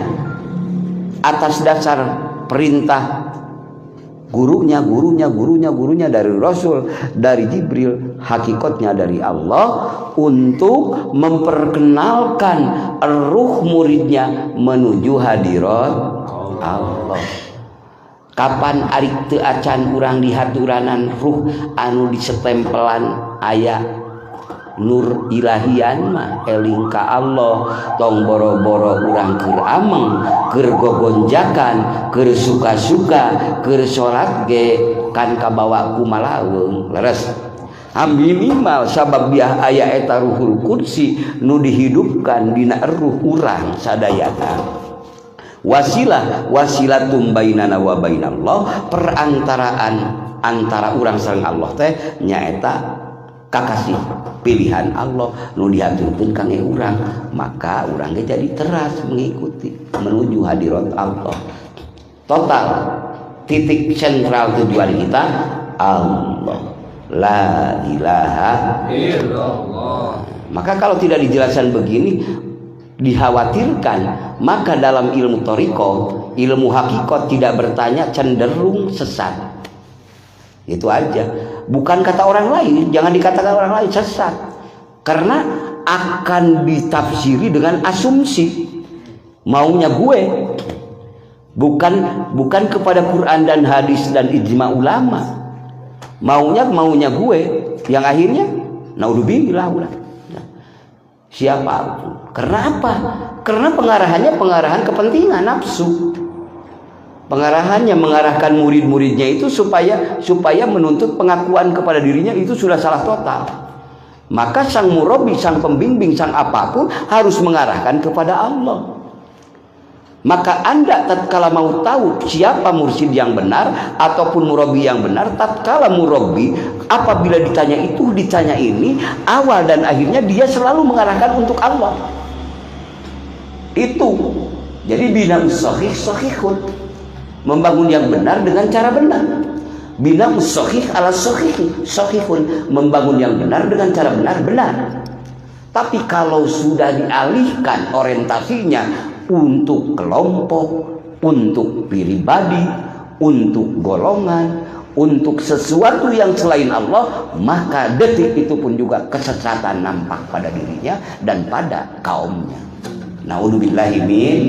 atas dasar perintah gurunya dari Rasul, dari Jibril, hakikatnya dari Allah, untuk memperkenalkan ruh muridnya menuju hadirat Allah. Kapan arik teu acan urang di haturanan ruh anu disetempelan aya nur ilahian mah eling ka Allah, tong boro-boro urang keur ameng, keur gogonjakan, keur suka-suka, keur salat ge kan kabawa ku malaweung. Leres minimal sabab biah aya eta Ruhul Qudsi nu dihidupkan dina ruh urang sadayana. Wasilatum bainana wa bainallah, perantaraan antara urang sareng Allah teh nyaeta kakasih pilihan Allah nu diaturkeun kangge urang, maka urang ge jadi teras mengikuti menuju hadirat Allah. Total titik sentral tujuan kita Allah, la ilaha illallah. Maka kalau tidak dijelaskan begini, dikhawatirkan maka dalam ilmu thariqah, ilmu hakikat tidak bertanya, cenderung sesat. Itu aja. Bukan kata orang lain, jangan dikatakan orang lain sesat. Karena akan ditafsiri dengan asumsi. Maunya gue. Bukan kepada Quran dan hadis dan ijma ulama. Maunya gue. Yang akhirnya naudzubillah ulah. Siapa? Karena apa? Karena pengarahan kepentingan nafsu. Pengarahannya mengarahkan murid-muridnya itu supaya menuntut pengakuan kepada dirinya, itu sudah salah total. Maka sang murabi, sang pembimbing, sang apapun harus mengarahkan kepada Allah. Maka Anda tatkala mau tahu siapa mursyid yang benar ataupun murabi yang benar, tatkala murabi apabila ditanya ini, awal dan akhirnya dia selalu mengarahkan untuk Allah. Itu. Jadi bina sahihun, membangun yang benar dengan cara benar. Bina sahih ala sahihun, membangun yang benar dengan cara benar. Tapi kalau sudah dialihkan orientasinya untuk kelompok, untuk pribadi, untuk golongan, untuk sesuatu yang selain Allah, maka detik itu pun juga kesesatan nampak pada dirinya dan pada kaumnya. Naudzubillahi min.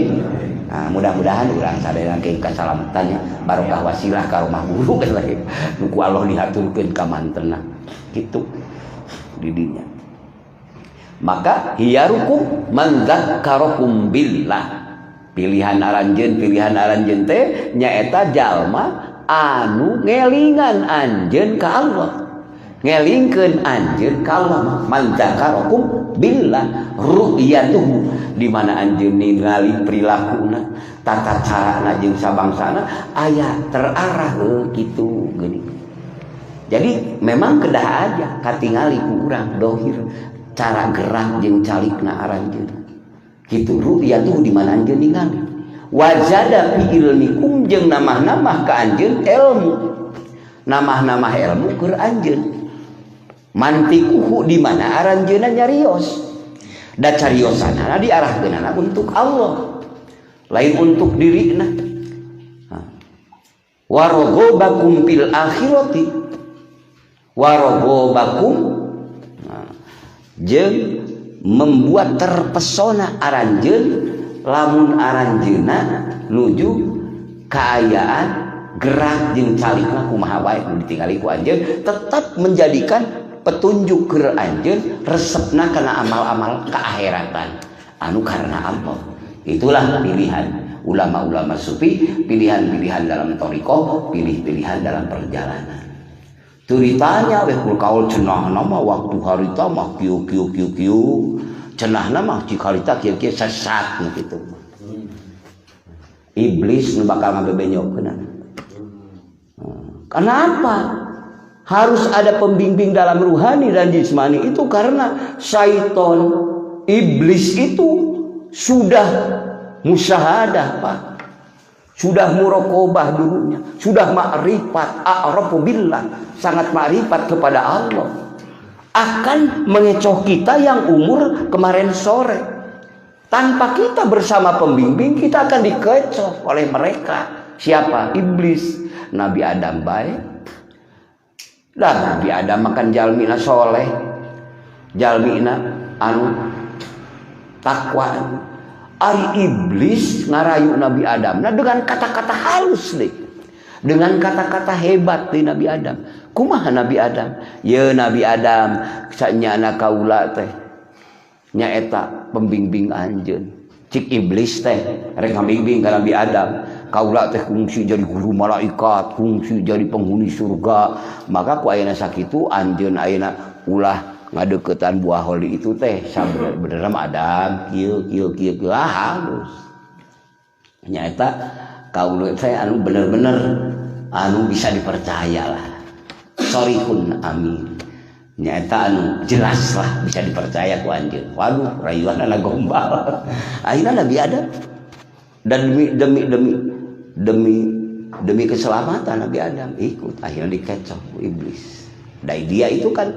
Nah, mudah-mudahan urang sadaya ke kasalametannya barokah wasilah ka rumah guru kan lagi. Nu ku Allah dihaturkeun ka mantena. Kitu didinya. Maka hiyarukum man dzakkarakum billah. Pilihan aranjeun teh nyaeta jalma anu ngelingan anjeun ka Allah. Ngelingkeun anjeun ka Allah. Man dzakkarakum billah, ru'yatuhu, di mana anjeun ningali perilakuna, tata carana jeung sabangsana aya terarah kitu geuning. Jadi memang kedah aja katingali ku urang dohir cara gerak jeung calikna aranjeun. Kitu ru'yatuhu di mana anjeun ningali. Wajada fi ilmikum jeung namah-namah ka anjeun ilmu. Namah-namah ilmu keur anjeun. Mantikuhu di mana aranjeunna nyarios. Da cariosanana diarahkeunana untuk Allah, lain untuk dirina. Warogobakum fil akhirati, warogobakum jeung membuat terpesona aranjeun lamun aranjeuna nuju kaayaan gerak jeung calikna kumaha wae nu ditingali ku anjeun tetap menjadikan petunjuk ke anjeun resepna kana amal-amal keakhiratan anu karena Allah. Itulah pilihan ulama-ulama sufi, pilihan-pilihan dalam thariqah, pilih-pilihan dalam perjalanan. Turitanya weh kul kaul cenahna mah waktu harita mah kieu cenahna mah cik harita kieu sesat gitu. Iblis nu bakal ngabebenyokeun. Kenapa? Harus ada pembimbing dalam ruhani dan jismani itu karena syaiton, iblis itu sudah musyahadah, Pak. Sudah muraqabah dulunya, sudah ma'rifat, a'rafu billah, sangat ma'rifat kepada Allah. Akan mengecoh kita yang umur kemarin sore. Tanpa kita bersama pembimbing, kita akan dikecoh oleh mereka. Siapa? Iblis. Nabi Adam baik. Dah Nabi Adam makan jalmina soleh, jalmina anu takwa. Ari iblis ngarayu Nabi Adam. Nah dengan kata-kata halus deh, dengan kata-kata hebat di Nabi Adam. Kumaha Nabi Adam? Ya Nabi Adam, sanyana kaula teh nyaeta pembimbing anjeun. Cik iblis teh rek ngambimbing ka Nabi Adam. Kaula teh kungsi jadi guru malaikat, kungsi jadi penghuni surga. Maka ku ayeuna sakitu anjeun ayeuna ulah ngadeukeutan buah holi itu teh sabenerna mah Adam kieu halus. Nyaeta kaula teh anu bener-bener anu bisa dipercaya lah. Sorihun amin. Nyaeta anu jelas lah bisa dipercaya ku anjeun. Waduh rayuanna gombal. Akhirna Nabi Adam dan demi keselamatan Nabi Adam ikut, akhirnya dikecoh iblis. Dari dia itu kan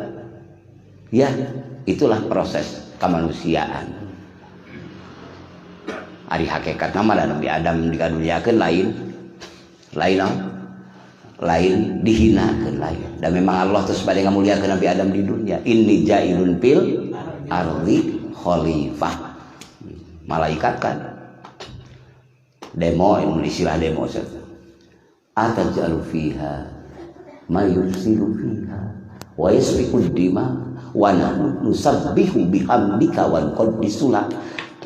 ya itulah proses kemanusiaan. Ari hakikat nama Nabi Adam dikaduliakeun lain dihinakeun lain. Dan memang Allah terus pada ngamuliakeun Nabi Adam di dunia. Inni ja'ilun fil ardi khalifah. Malaikat kan demo, istilah demo saja. Atajalu fiha mayusiru fiha wa yasfiku dima wa nusabbihu bihamdika wa nqaddisula.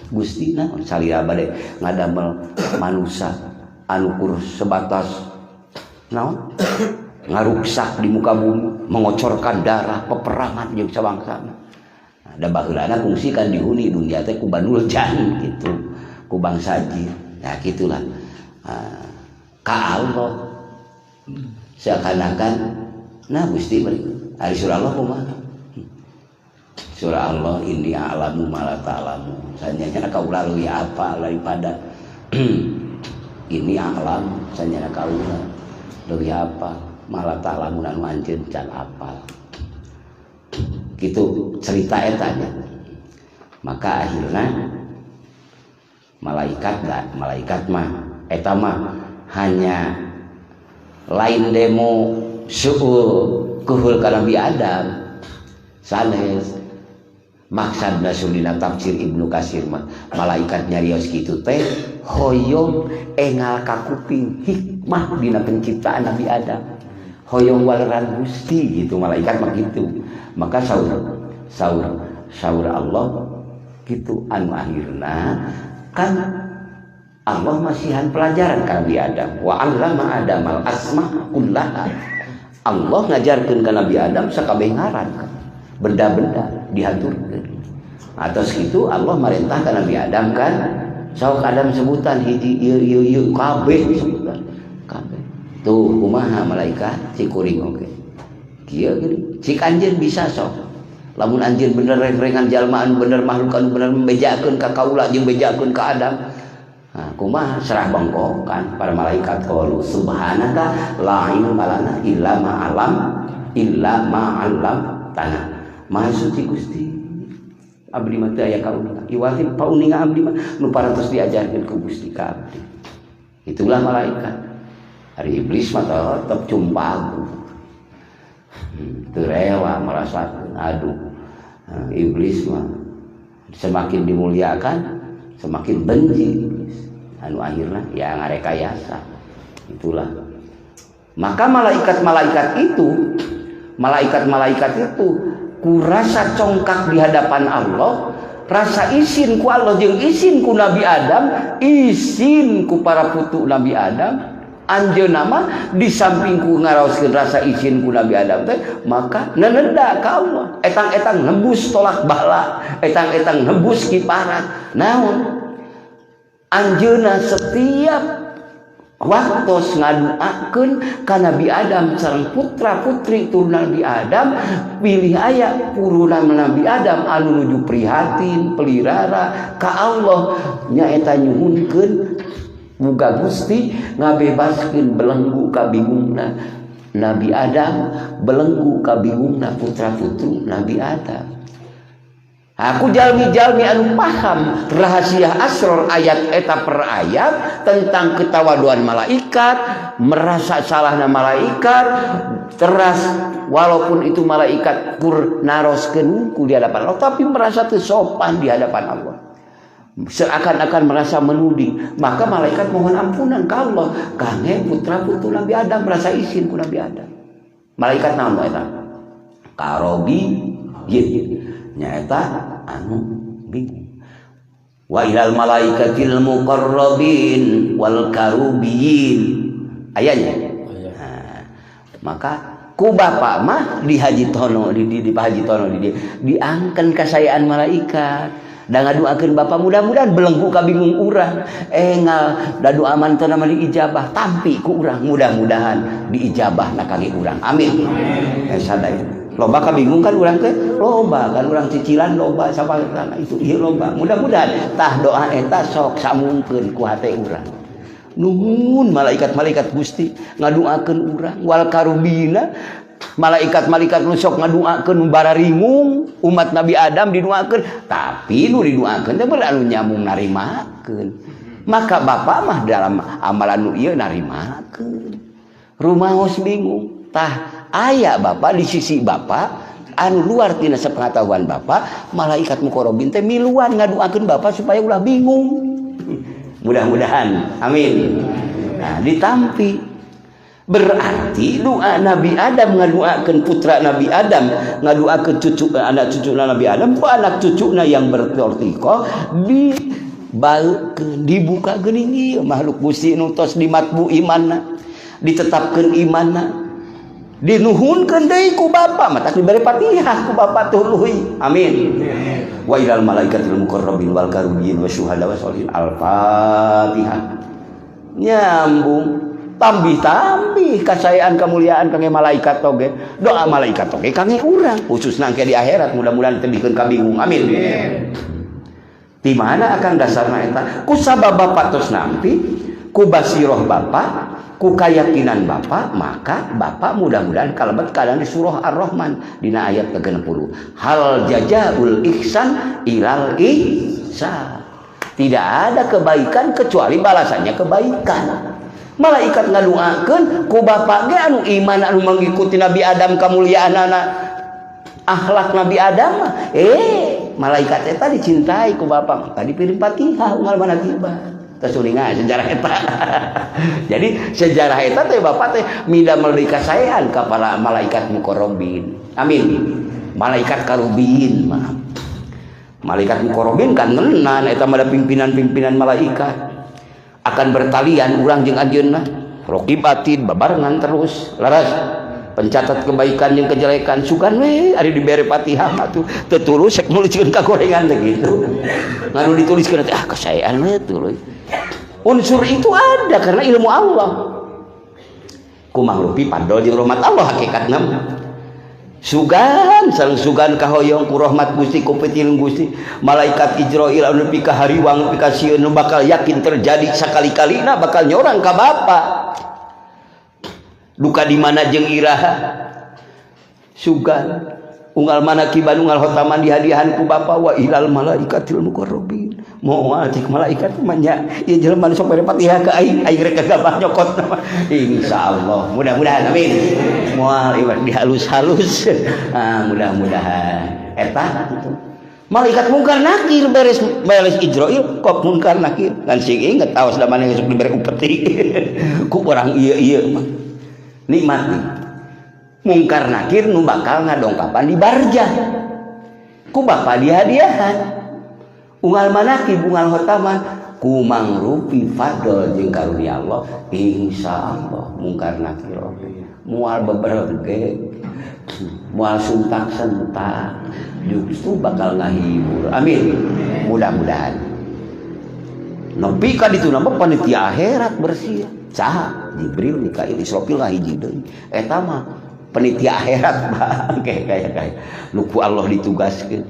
Gustina salira bade ngadamel manusia anu kur sebatas naon ngaruksak di muka bumi, mengocorkan darah, peperangan jeung sabangsana. Da baheulana kungsikan dihuni dunia teh ku Banul Jan gitu, ku bangsa jin. Ya gitulah. Ka Allah seakan-akan nah Gusti bari ari surah Allah kumaha? Surah Allah inni a'lamu ma la ta'lamu. Sanyana kaula leuwih apa daripada ini a'lam sanyana kaula leuwih apa ma la ta'lamu anu anjeun can apal. Gitu cerita eta nya. Maka akhirnya malaikat mah eta mah hanya lain demo suul kuhul ka Nabi Adam sanes maksudna sulina tafsir Ibnu Katsir mah malaikat nyarios kitu teh hoyong engal ka kuping hikmah dina penciptaan Nabi Adam hoyong waleran Gusti gitu malaikat mah gitu. Maka saur Allah gitu anu akhirna kan Allah masihan pelajaran ka Nabi Adam wa 'allama Adamal asma kullaha. Allah ngajarkeun ka Nabi Adam sakabeh ngaran benda-benda dihaturkeun. Atos kitu Allah marentah ka Nabi Adam kan sok Adam sebutan hiji ieu kabeh sebutan kabeh. Tuh kumaha malaikat cikuring oge. Kieu geuning cik anjeun bisa sok. Lamun anjeun bener rengan jalma anu bener makhluk anu bener membejakeun ka kaula jeung bejakeun ka Adam. Nah, kumaha serah bangkokan para malaikat qalu subhanaka la ilma lana illa ma 'allam tanah. Maha suci Gusti. Abdi mah teu aya kauninga. Iwati pauninga abdi mah nu parantos diajarkeun ku Gusti ka abdi. Itulah malaikat. Hari iblis mah tetep cumpagu. Teu rela merasakeun aduh. Iblis mah semakin dimuliakan semakin benci. Anu akhirnya ya ngarekayasa. Itulah. Maka malaikat-malaikat itu kurasa congkak di hadapan Allah, rasa izin ku Allah jeung izin ku Nabi Adam, izin ku para putu Nabi Adam, anjeunna mah di samping ku ngaraoskeun rasa izin ku Nabi Adam teh, maka neneda ka Allah. Etang-etang nebus tolak bala, etang-etang nebus kiparat. Naon? Anjeunna setiap waktos ngaduakeun ka Nabi Adam sareng putra-putri turunan Nabi Adam, pilih aya puruna Nabi Adam anu nuju prihatin, pelirara ka Allah nyaeta nyuhunkeun muga Gusti ngabebaskeun belenggu kabingungna Nabi Adam, belenggu kabingungna putra-putri Nabi Adam. Aku jalmi-jalmi anu paham rahasia asror ayat eta per ayat tentang ketawaduan malaikat, merasa salahna malaikat, teras walaupun itu malaikat pur naroskeun ku di hadapan Allah, tapi merasa teu sopan di hadapan Allah. Seakan-akan merasa menuding, maka malaikat mohon ampunan ke Allah. Kange putra-putu Nabi Adam merasa izin ku Nabi Adam. Malaikat naon eta? Karobi nyaeta anu bingung. Wa ilal malaikatil muqarrabin wal karubiyin. Ayatnya. Nah, maka ku bapak mah di Haji Tono di Pak Haji Tono diangkeun kasayaan malaikat. Da ngaduakeun bapak mudah-mudahan belenggu ka bingung urang. Engal da doa mantena mah diijabah, tampi ku urang mudah-mudahan diijabahna kangge urang. Amin. Sadaya. Loba kabingung kan urang teh, loba kan urang cicilan loba sapaeutana itu ieu loba. Mudah-mudahan tah doa eta sok samungkeun ku hate urang. Nuhun malaikat-malaikat Gusti ngaduakeun urang wal karubina, malaikat-malaikat nu sok ngaduakeun bararingung umat Nabi Adam diduakeun, tapi nu diduakeun teh anu nyamung narimakeun. Maka bapak mah dalam amalan nu ieu narimakeun. Rumaos bingung. Tah aya bapak di sisi bapak anu luar tina sepengetahuan bapak, malaikat muqarrabin teh miluan ngaduakeun bapak supaya ulah bingung. Mudah-mudahan amin. Nah ditampi berarti doa Nabi Adam ngaduakeun putra Nabi Adam, ngaduakeun cucu anak cucuna Nabi Adam, ku anak cucuna yang bertortiko dibuka geuning ieu makhluk Gusti nu tos dimatbu imanna, ditetapkeun imanna, dinuhunkeun deui ku bapa mah tak dibere Fatihah ku bapa tuluy. Amin. Wa ilal malaikatil muqarrabin wal karubiyin wasyuhada wasolin. Al-Fatihah. Nyambung tambih-tambih kasayaan kemuliaan kangge malaikat toge. Doa malaikat toge kangge urang khususna engke di akhirat, mudah-mudahan teu bikin kabingung. Amin. Di mana akan dasarna eta? Ku sabab patos nampi, ku basiroh bapak, ku keyakinan bapak, maka bapak mudah-mudahan kalabat kadang di surah Ar-Rahman dina ayat ke-60. Hal jazaul ihsan ilal ihsan. Tidak ada kebaikan kecuali balasannya kebaikan. Malaikat ngaduakeun ku bapak ge anu iman anu mengikuti Nabi Adam kamuliaanna akhlak Nabi Adam mah malaikat eta dicintai ku bapak maka dipiring Fatihah unggal mana tiba. Tersulingan sejarah eta. Jadi sejarah eta teh bapak teh minda meuli kasayaan ka para malaikat muqarrabin. Amin. Malaikat karubin mah. Malaikat muqarrabin kan ngeunaan eta mah pimpinan-pimpinan malaikat. Akan bertalian urang jeung anjeunna. Raqib atid babarengan terus laras pencatat kebaikan jeung kejelekan sugan we ari dibere Fatihah mah tuh teu tulus sek nuliskeun ka gorengan teh gitu. Nganu dituliskeun teh kasayaan we tuluy. Unsur itu ada karena ilmu Allah. Kumaha rupi padol jeung rahmat Allah hakikatna. Sugan sareng sugan kahoyong ku rahmat Gusti ku peuting Gusti. Malaikat Ijrail anu nepi ka hariwang nepi ka sieun nu bakal yakin terjadi sakali-kalina bakal nyorang ka bapa. Duka di mana jeung iraha. Sugan unggal manakiban unggal hotaman dihadiahan ku bapa wa ilal malaikatil muqarrabin. Moal cik malaikat mah nya ieu jelema sok bere Fatihah ka aing rek kagabah nyokot mah. Insyaallah mudah-mudahan amin. Moal ibarat dihalus-halus. Mudah-mudahan eta gitu. Malaikat mungkar nakir beres Ijrail kok mungkar nakir kan sing inget awas da maneh geus dibere upeti ku urang ieu mah nikmat nih mungkar nakir nu bakal ngadongkapan di barjah ku bakal dihadiahan unggal manakib unggal hotaman ku mangrupi fadl jeung karunia Allah insyaallah mungkar nakir moal beberege moal suntak-sentak justru bakal ngahibur amin mudah-mudahan nepi ka ditu nama panitia akhirat bersih saha Jibril Mikail Israfil hiji deui eta mah panitia akhirat kayak nu ku Allah ditugaskeun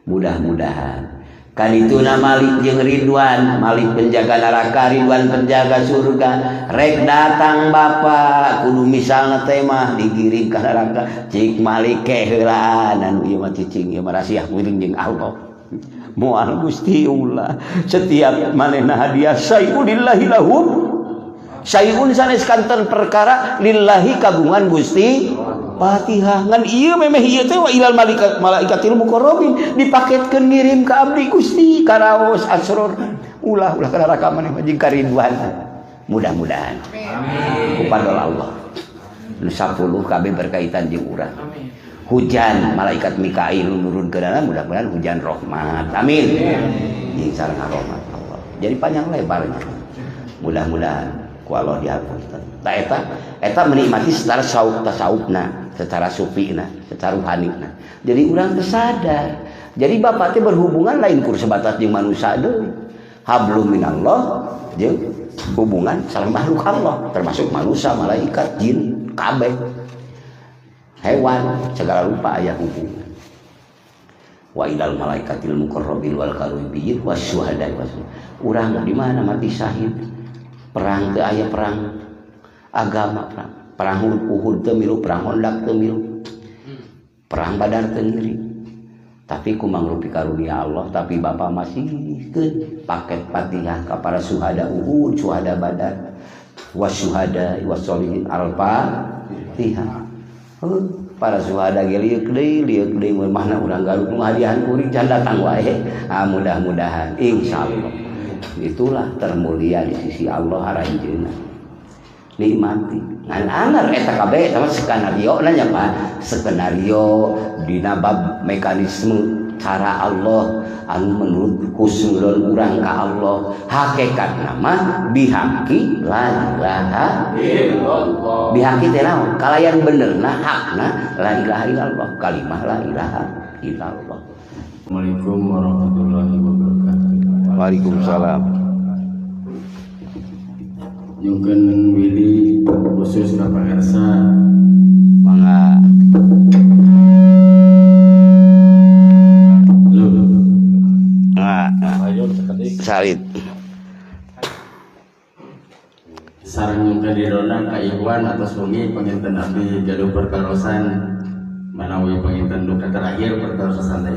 mudah-mudahan kan itu Malik jeung Ridwan Malik penjaga neraka Ridwan penjaga surga rek datang Bapak kudu misalna teh mah digiring ka neraka cik Malik keheulaan anu ieu mah cicing ieu mah rahasia kuring jeung Allah moal Gusti Allah setiap manehna hadiah sayulillahi lahum sayun sanes kanten perkara lillahi kagungan Gusti Fatihah ngan ieu memeh ieu teh wa ilal malaikatil muqarrabin dipaketkeun ngirim ka abdi Gusti karaos asror ulah ka neraka maneh jeung ka Ridwan mudah-mudahan amin kepada Allah 10 kabeh berkaitan jeung urang hujan malaikat Mikail nurunkeunana mudah-mudahan hujan rahmat amin jeung sareng rahmat Allah jadi panjang lebarnya mudah-mudahan ku Allah dihapunten ta eta menikmati secara tasawufna secara sufina secara ruhanina jadi urang tersadar jadi bapak teh berhubungan lain kur sebatas jeung manusia deui hablum minallah jeung hubungan sareng makhluk Allah termasuk manusia malaikat jin kabeh hewan segala rupa aya hubungan wa ilal malaikatil muqarrabin wal karubiyyin wasyuhada urang di mana mati syahid perang teu aya perang agama perang Uhud teu milu perang Hondak teu milu perang Badar teu ngiring tapi ku mangrupi karunia Allah tapi Bapak masih keun paket Fatihah ka para syuhada Uhud syuhada Badar wasyuhada wassolihin al-Fatihah para syuhada ge liuk deui mana urang garuk nu hadiahan kuring can datang wae mudah-mudahan insyaallah itulah termulia di sisi Allah aranjeunna nikmati ngan anger eta kabeh sama skenario nanya Pak skenario dina bab mekanisme cara Allah anu menurut kusuron urang ka Allah hakikat nama bihaqi la ilaha illallah bihaqi teh naon kalayan benerna hakna la ilaha illallah kalimah la ilaha illallah. Assalamualaikum warahmatullahi wabarakatuh. Waalaikumsalam. Nyungkeun Willy khusus ka pangarsa mangga salit sareng nyungkeun dirona ka Iwan atas wengi panginten abdi gaduh perkarosan manawi panginten duka terakhir perkarosan teh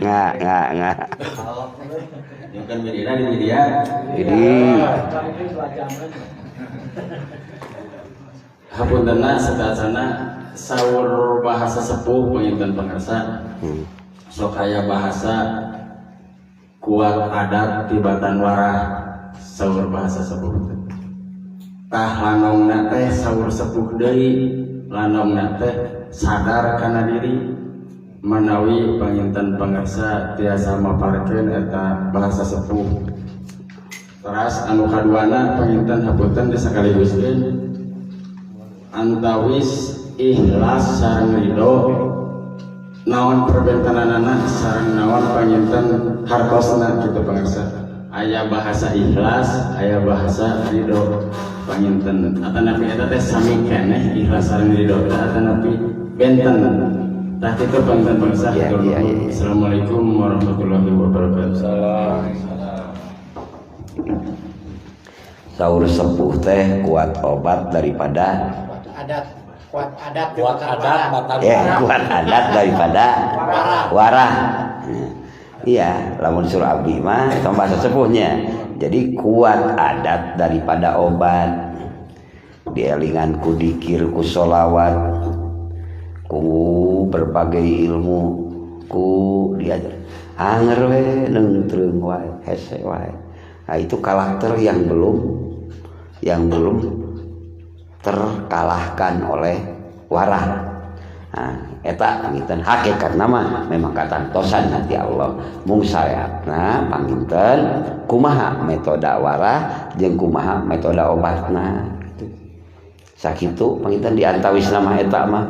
nggak nyungkeun wirina di media ini hapuntenna sedasana saur bahasa sepuh panginten pangarsa sok aya bahasa kuat adat tibatan warah saur bahasa sepuh tah lanongna teh saur sepuh deui lanongna teh sadar kana diri manawi panginten pangarsa tiasa maparkeun eta bahasa sepuh teras anu kaduana panginten hapunten disakaliguskeun antawis ikhlas sareng ridho naon perbentananana sareng naon panginten hartosna kitu pangarsa aya bahasa ikhlas aya bahasa ridho panginten atanapi eta teh sami keneh ikhlas sareng ridho atanapi benten tah kitu panginten pangarsa. Assalamualaikum warahmatullahi wabarakatuh. saur sepuh teh kuat obat daripada kuat adat kuat adat daripada warah. Iya, lamun surah abdi mah itu bahasa sepuhnya. Jadi kuat adat daripada obat. Dielingan ku dikir ku sholawat. ku berbagai ilmu ku diajar anger we neuntreng wae hese wae. Nah, itu karakter yang belum terkalahkan oleh warah. Nah, eta panginten hakikat nama memang katantosan hati Allah mung sareatna panginten kumaha metode warah jeung kumaha metode obatna sakitu panginten diantawis nama eta mah.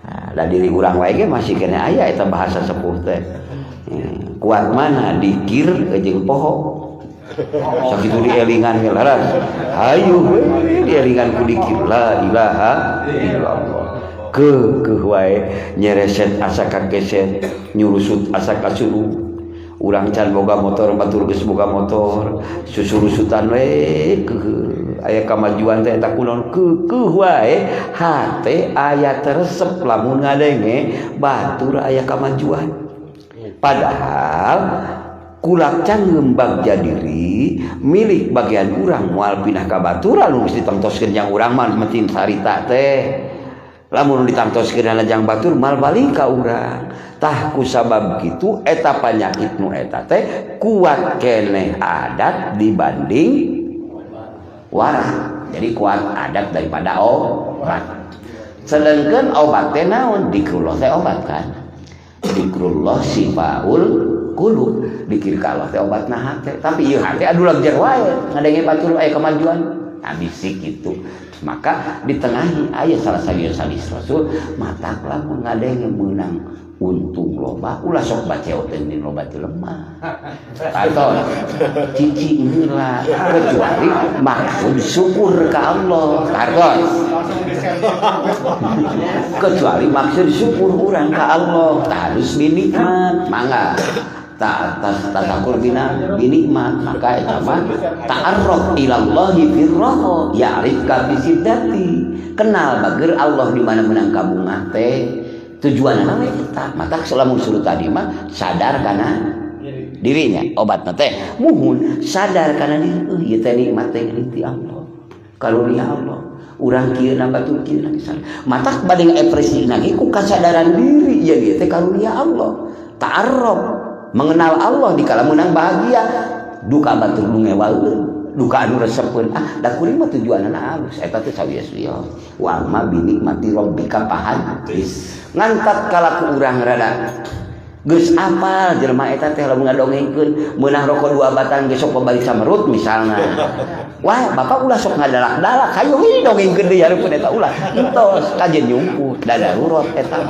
Nah, da diri urang wae ge masih kena aya eta bahasa sepuh teh. Kuat mana dikir jeung poho. Sakitu dielingan ge laras. Hayu dielingan ku dikir la ilaha illallah. Keuh wae nyereset asa kageset nyurusut asa kasuru. Urang can boga motor batur geus boga motor susurusutan we keuh aya kamajuan teh eta kunaon keuh wae hate aya teresep lamun ngadenge batur aya kamajuan. Padahal kulak can ngembag jadiri milik bagian urang moal pindah ka baturan geus ditentoskeun jang urang mah penting sarita teh. Lamun ditangtoskeun jang batur mal balik ka urang. Tah ku sabab kitu eta panyakit nu eta teh kuat keneh adat dibanding warah. Jadi kuat adat daripada obat. Sedangkan obat teh naon? Zikrullah teh obat kan. Zikrullah sifaul qulub. Dikir ka Allah teh obatna hate. Tapi ieu hate adu lagjar wae ngadenge batur aya kemajuan. Nah bisik kitu. Maka di tengahi ayat salah satu hadis Rasul matak lamun ngadenge meunang untung loba ulah sok baceoteun di loba teu lemah atau cici heula kecuali maksud syukur ka Allah tartos kecuali maksud syukur urang ka Allah harus dinikmat mangga tasakur binikmat maka eta mah ta'arruf ilallahi firraha ya'rifka bisiddati kenal bager Allah di mana menang kabungah teh tujuanna we eta mata selamun suruh tadi mah sadar kana dirinya obatna teh muhun sadar kana diri ieu teh nikmat teh ti Allah karunia Allah urang kieu na batur kieu na kisan mata bade ngaepresi lagi ku kasadaran diri ieu teh karunia Allah ta'arruf mengenal Allah di kala menang bahagia duka batur nu ngewaleun duka anu resepkeun da kuring mah tujuanna halus eta teh sawios-wios wa ma bi nikmati rabbika fahadis ngangkat kala ku urang rada geus apal jelema eta teh lamun ngadongengkeun meunang rokok 2 batang geus sok balik samerut misalna wah bapak ulah sok ngadalak-dalak hayu heuh dongengkeun deui hareupeun eta ulah entos kajen nyumput da darurat eta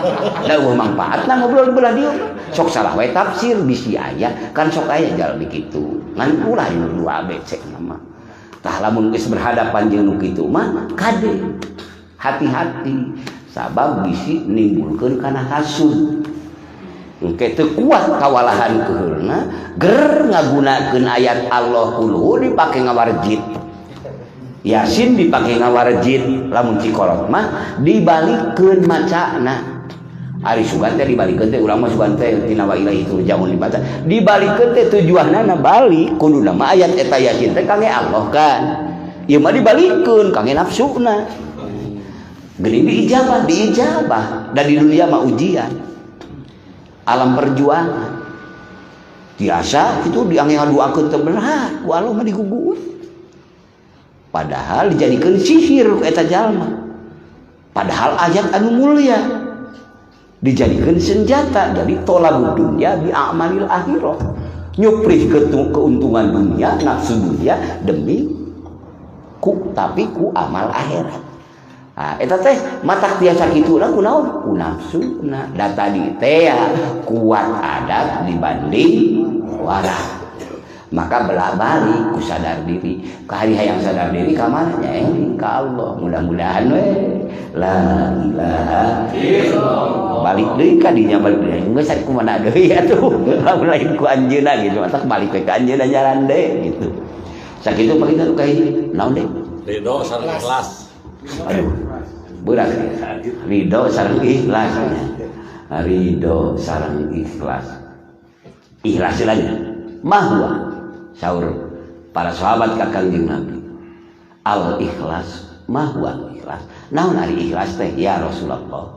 dawuh mangpaatna ngobrol di belah dieu sok salah wae tafsir bisi aya kan sok aya jalmi kitu ngan ulah nu 2 ABC nama tah lamun geus berhadapan jeung nu kitu mah kade hati-hati sabab bisi nimbulkeun kana hasud engke teu kuat kawalahan keheulna ger ngagunakeun ayat Allah uluh dipake ngawarjid Yasin dipake ngawarjid lamun cikolot mah dibalikeun macana ari sugan teh dibalikeun teh urang mah sugan teh tina wa ilahi turja'un dibaca dibalikeun teh tujuanna balik kuduna mah ayat eta Yasin teh kangge Allah kan ieu mah dibalikeun kangge nafsuna geuning diijabah dan di dunia mah ujian alam perjuangan biasa itu diangge ngaduakeun teu berat ku Allah mah digugueun padahal dijadikeun sihir ku eta jalma padahal ayat anu mulia dijadikeun senjata dari tolabud dunya bi amalil akhirah nyuprih keuntungan dunia nafsu dunia demi tapi ku amal akhirat. Nah, eta teh matak tiasa kitu urang kunaon? Ku nafsuna. Da tadi teh kuat adat dibanding warah. Maka belah balik ku sadar diri. Ka hari hayang sadar diri ka mana nya ka Allah. Mudah-mudahan we la ilaha illallah. Balik deui ka dinya balik deui. Geus ari kumaha deui atuh. Lain ku anjeunna gitu. Matak balik we ka anjeunna jalan deui gitu. Sakitu paling ka hiji naon deui? Ridho sareng ikhlas. Aduh, berat ridho sareng ikhlas. Ridho sareng ikhlas. Ikhlas lagi. Mahwa saur para sahabat ka Kangjeng Nabi. Al ikhlas mahwa ikhlas. Naon ari ikhlas teh ya Rasulullah?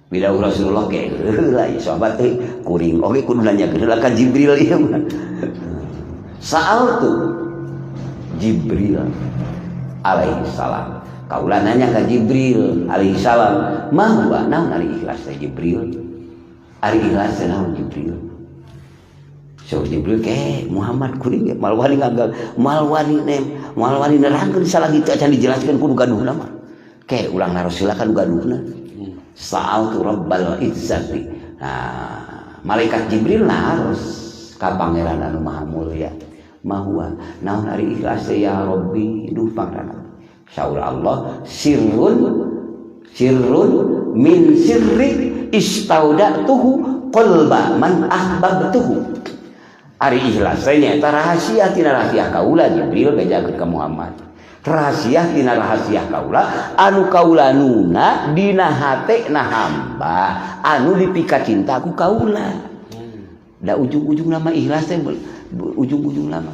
bila Rasulullah ge heula sahabat teh kuring oge kudu nanyakeun heula ka Jibril ieu mah. Saal tuh Jibril alaihi salam. Kaula nanya ka Jibril alaihi salam, "Ma huwa naon ari ikhlas teh Jibril?" Ari ikhlas teh naon Jibril? So Jibril ke Muhammad kuring malwani ngagak malwani nerangkeun salagita acan dijelaskeun kudu gaduhna mah. Ke ulang naros silakan gaduhna. Sa'altu Rabbal Izzati. Nah, malaikat Jibril naros ka pangeran anu maha mulya. Mahwa naon ari ikhlas ya Rabbi duh pangeran. Saur Allah sirrun min sirri istaudatuhu qalba man ahbabtuhu. Ari ikhlas teh nyaeta rahasia tina rahasia kaula Jibril bejakeun ka Muhammad. Rahasia tina rahasia kaula anu kaula nuna dina hatena hamba anu dipika cinta ku kaula. Da ujung-ujung nama ikhlas teh ujung-ujung nama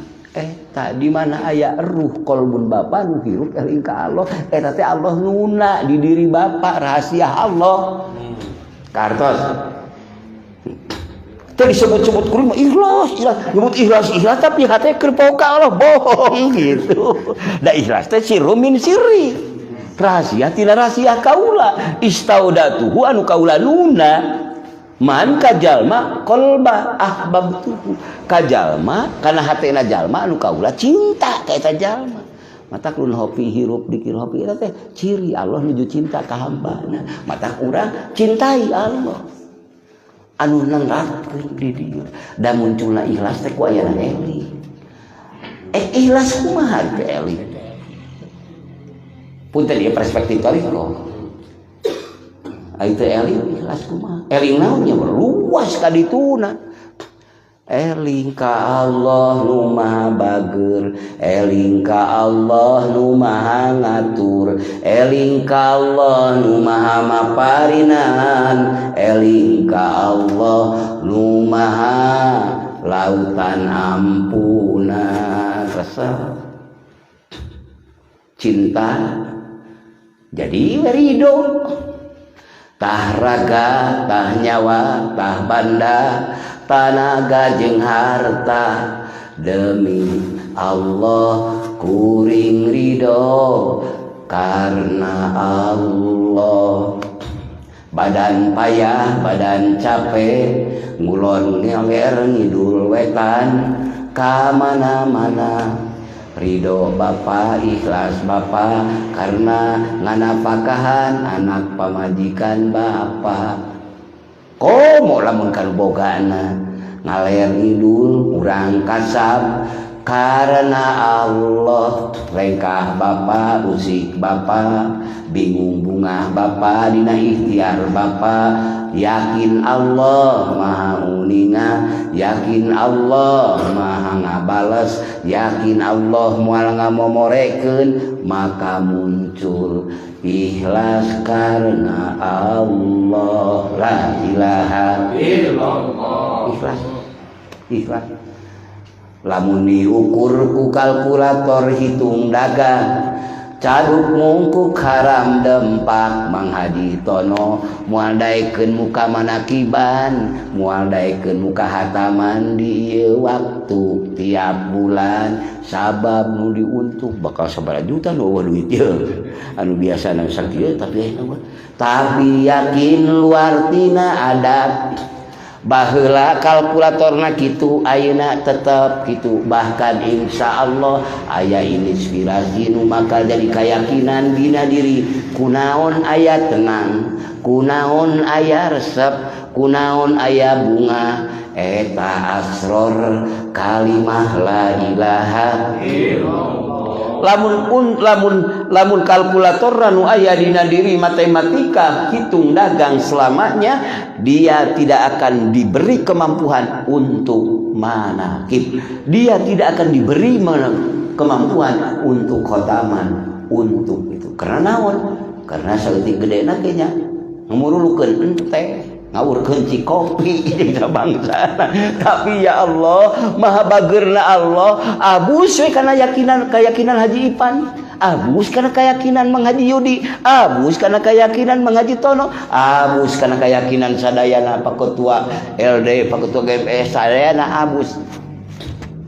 tak di mana aya ruh qalbun bapa nu hirup eling ka Allah eta teh Allah nuna di diri bapa rahasia Allah. Kartos teh disebut-sebut kuring mah ikhlas nyebut ikhlas tapi hate keur pau ka Allah bohong gitu. Da ikhlas teh sirru min sirri rahasia tina rahasia kaula istaudatuhu anu kaula nuna man kajalma qalba ahbabtuhu kajalma kana hatena jalma anu kaula cinta ka eta jalma mata kulun hopi hirup dikir hopi eta teh ciri Allah nuju cinta ka hambana mata urang cintai Allah anu nerangkeun di dieu da munculna ikhlas teh ku ayana eling ikhlas kumaha teh eling punten ieu perspektif tarikh itu eling ikhlas kumaha eling naonnya luas ka dituna eling ka Allah nu maha bager eling ka Allah nu maha ngatur eling ka Allah nu maha maparinan eling ka Allah nu maha lautan ampunan rasa cinta jadi ridho tah raga, tah nyawa, tah banda, tanaga jeung harta demi Allah kuring ridho karena Allah. Badan payah, badan capek, ngulon ngeler ngidul wetan ka mana-mana. Ridho Bapa, ikhlas Bapa karena nganapakahan anak pamajikan Bapa. Komo lamun kan bogana ngaler ngidul urang kasab karena Allah. Lengkah Bapa, usik Bapa, bingung bunga Bapa, dina ikhtiar Bapa. Yakin Allah maha uninga, yakin Allah maha ngabales, yakin Allah moal ngamomorekeun, maka muncul ikhlas karena Allah. La ilaha illallah. Ikhlas. Lamun diukur ku kalkulator hitung dagang, caduk mungkuk haram dempak Mang Haji Tono moal daekeun muka manakiban, moal daekeun muka hataman di ieu waktu tiap bulan. Sabab nu diuntuk bakal sabaraha juta nu duit ieu anu biasana sakieu tapi yakin luar tina adat baheula kalkulatorna kitu ayeuna tetep kitu, bahkan insya Allah aya inspirasi nu bakal jadi keyakinan dina diri. Kunaon aya tenang, kunaon aya resep, kunaon aya bunga, eta asror kalimah la ilaha illallah. Lamun kalkulator nu aya dina diri matematika hitung dagang selamanya, dia tidak akan diberi kemampuan untuk manakib, dia tidak akan diberi kemampuan untuk khotaman, untuk itu. Karena naon? Karena saeutik gedena kenya ngurulukeun ente ngawurkeun ci kopi dina bangsa. Tapi ya Allah, maha bageurna Allah, abus we kana keyakinan Haji Ipan. abus karena keyakinan mengaji Yudi, abus karena keyakinan mengaji Tono, abus karena keyakinan sadayana Pak Ketua LD, Pak Ketua GMS sadayana abus.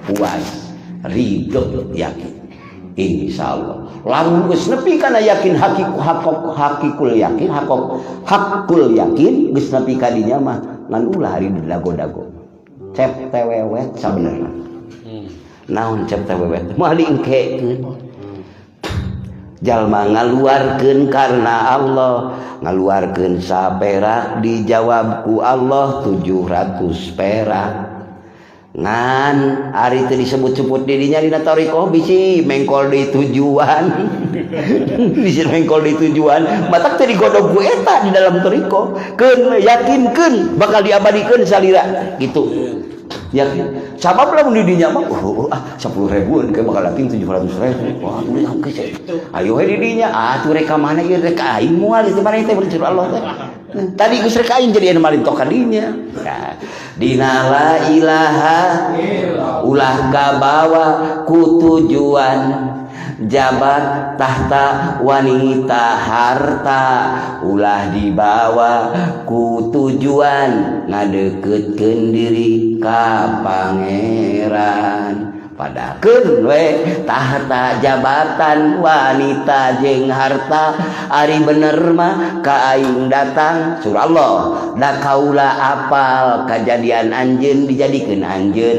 Puas, ridho, yakin. Insyaallah. Lamun geus nepi kana yakin hakikul yakin, hakul yakin geus nepi ka dinya mah ngan ulah ari dago-dago. Cep tewewet sabenerna. Naon cep tewewet? Moal diengkekeun. Jalma ngaluarkeun karena Allah, ngaluarkeun saperak dijawab ku Allah 700 perak. Ngan ari teu disebut-sebut dirinya dina thariqah bisi mengkol di tujuan. Bisi mengkol di tujuan, matak teu digodog ku eta di dalam thariqah. Keun yakinkeun bakal diabadikeun salira gitu. Yakin. Sabab lamun di dinya mah 10.000 ke bakal yakin 700.000. Wah, udah geus. Ayo he di dinya atuh reka mana ieu reka aing moal itu mana teh bener Allah teh. Tadi geus reka aing jadi anu malin tok ka dinya. Dina la ilaha ulah kabawa ku tujuan jabat tahta wanita harta ulah dibawa ku tujuan ngadeukeutkeun diri ka pangeran. Padakeun we tahta jabatan wanita jeung harta ari bener mah ka aing datang surah Allah da kaula apal kajadian anjeun dijadikeun anjeun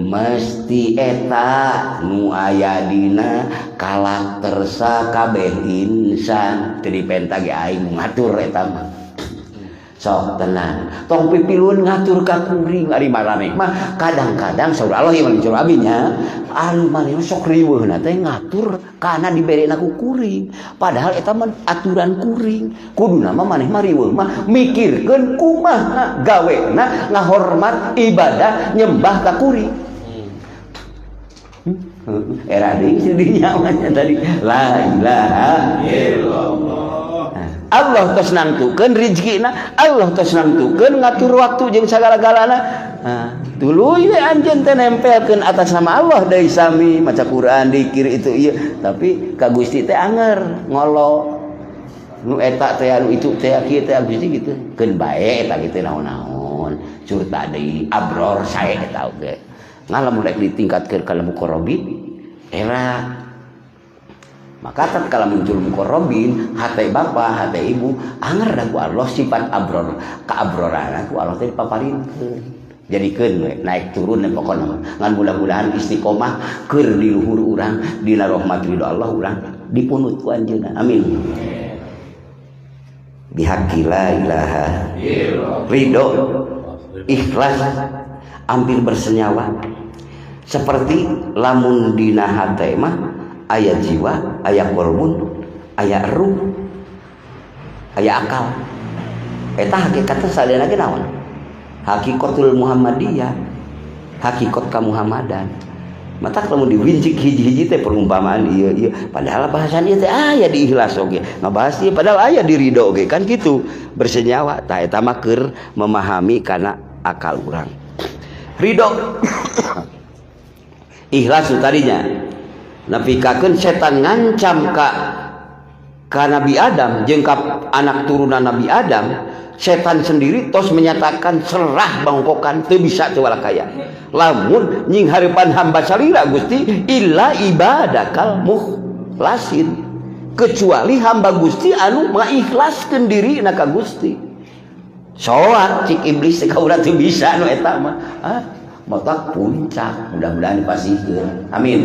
mesti eta nu aya dina karakter sakabeh insan teu dipenta ge aing ngatur eta mah. Sok tenang, tong pipilun ngatur ka kuring ari maraneh mah kadang-kadang saudara Allah yang mencur abinya anu maneh sok riweuhna teh ngatur kana diberena ku kuring padahal eta mah aturan kuring kuduna mah maneh mah riweuh mah mikirkeun kumaha gawena ngahormat ibadah nyembah ka kuring. Era deui dinya mah tadi la ilaha illallah. Allah tos nangtukeun rezekina, Allah tos nangtukeun ngatur waktu jeung sagala-galana. Tuluy we anjeun teh nempelkeun atas nama Allah deui sami maca Quran dikir itu ieu, tapi ka Gusti teh anger ngolo. Nu eta teh anu itu teh kieu teh Gusti gitu. Keun bae eta kitu naon-naon. Curta deui abror sae eta oge. Ngalamun rek ditingkatkeun ka muqarrabin era maka tatkala muncul muqarrabin hate bapa hate ibu anger da ku Allah sifat abror kaabroran ku Allah teh dipaparinkeun jadikeun we naik turun dan pokona ngan mudah-mudahan istiqomah keur di luhur urang dina rahmat ridho Allah urang dipunut ku anjeunna amin bihaqqi la ilaha ridho ikhlas hampir bersenyawa seperti lamun dina hate mah aya jiwa, aya kolbun, aya ruh, aya akal. Eta hakikatna sadayana ge naon? Hakikatul Muhammadiyah, hakikat kamuhammadan. Matak lamun diwincik hiji-hiji teh perumpamaan ieu padahal bahasan ieu teh aya di ikhlas oge. Ngabahas ieu padahal aya di ridho oge kan kitu. Bersenyawa tah eta mah keur memahami kana akal urang. Ridho ikhlas tadinya napikakeun setan ngancam ka Nabi Adam jeung ka anak turunan Nabi Adam setan sendiri tos menyatakan serah bangkokan teu bisa teu walakaya lamun nying hareupan hamba salira Gusti illa ibadakal mukhlasin kecuali hamba Gusti anu mengikhlaskeun dirina ka Gusti soat cik iblis teh kaula teu bisa anu eta mah matak puncak mudah-mudahan dipasihkeun amin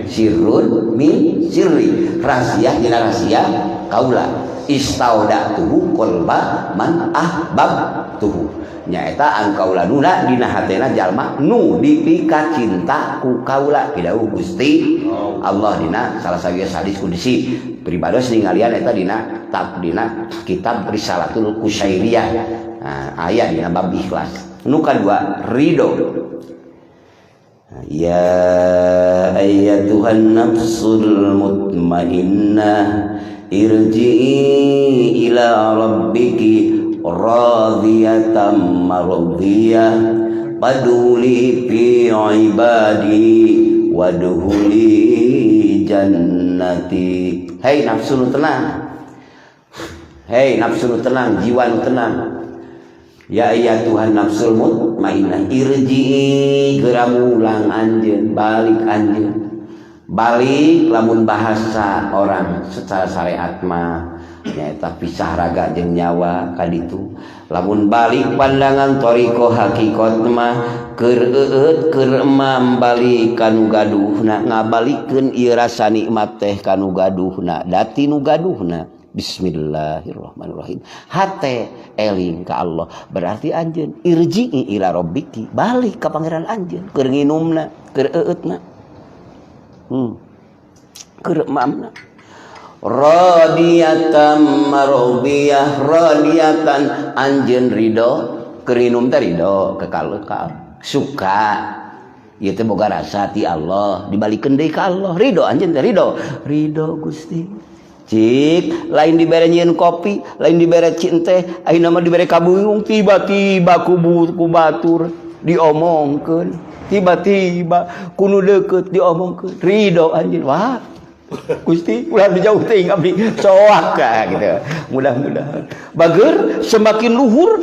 sirrun min sirri rahasia dina rahasia kaula istaudatuhu qalba man ahbabtuhu nyaeta anu kaula nuna dina hatena jalma nu dipika cinta ku kaula pidauh Gusti Allah dina salah sawieu hadis qudsi pribados ningalian eta dina kitab Risalatul Qusyairiyah aya dina bab ikhlas nu kadua ridho ya ayyatuhan nafsul mutmainnah irji'i ila rabbiki radiyatan mardiyah faduli fi ibadi wadkhuli jannati. Hei nafsu nu tenang. Hei nafsu nu tenang, jiwa nu tenang. Ya iya Tuhan nafsul mutmainnah, irji'i geura mulang anjeun, balik anjeun. Balik lamun bahasa orang secara syariat mah nyaeta pisah raga jeung nyawa kaditu. Lamun balik pandangan thariqah hakikat mah keur eueut keur emam balik kanu gaduhna, ngabalikeun ieu rasa nikmat teh kanu gaduhna, dati nu gaduhna. Bismillahirrahmanirrahim. Hate eling ka Allah, berarti anjeun irji'i ila rabbiki, balik ka pangeran anjeun keur nginumna, keur eueutna. Keur mamna. Radiyatan mardiyah, radiyatan anjeun ridho, keur nginum teh ridho, kekal suka. Ieu teh boga rasa ti Allah, dibalikeun deui ka Allah. Ridho anjeun teh ridho. Ridho Gusti. Cik, lain dibere nyieun kopi, lain dibere cinte, ayeuna mah dibere kabuyung, tiba-tiba ku batur diomongkeun, tiba-tiba kuno deukeut diomongkeun. Ridho anjeun. Wah, Gusti, ulah jauh teh abdi soak gitu. Mudah-mudahan. Bageur semakin luhur,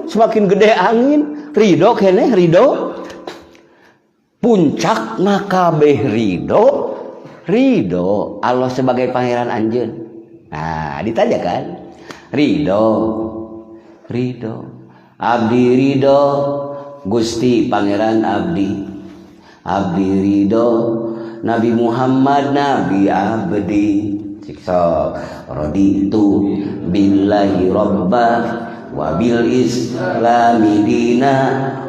semakin gede angin. Ridho keneh ridho. Puncak kabeh ridho. Ridho Allah sebagai pangeran anjeun. Nah, ditanya kan? Ridho. Abdi ridho Gusti pangeran abdi. Abdi ridho Nabi Muhammad Nabi abdi. Siksa raditu billahi rabba wa bil islami dina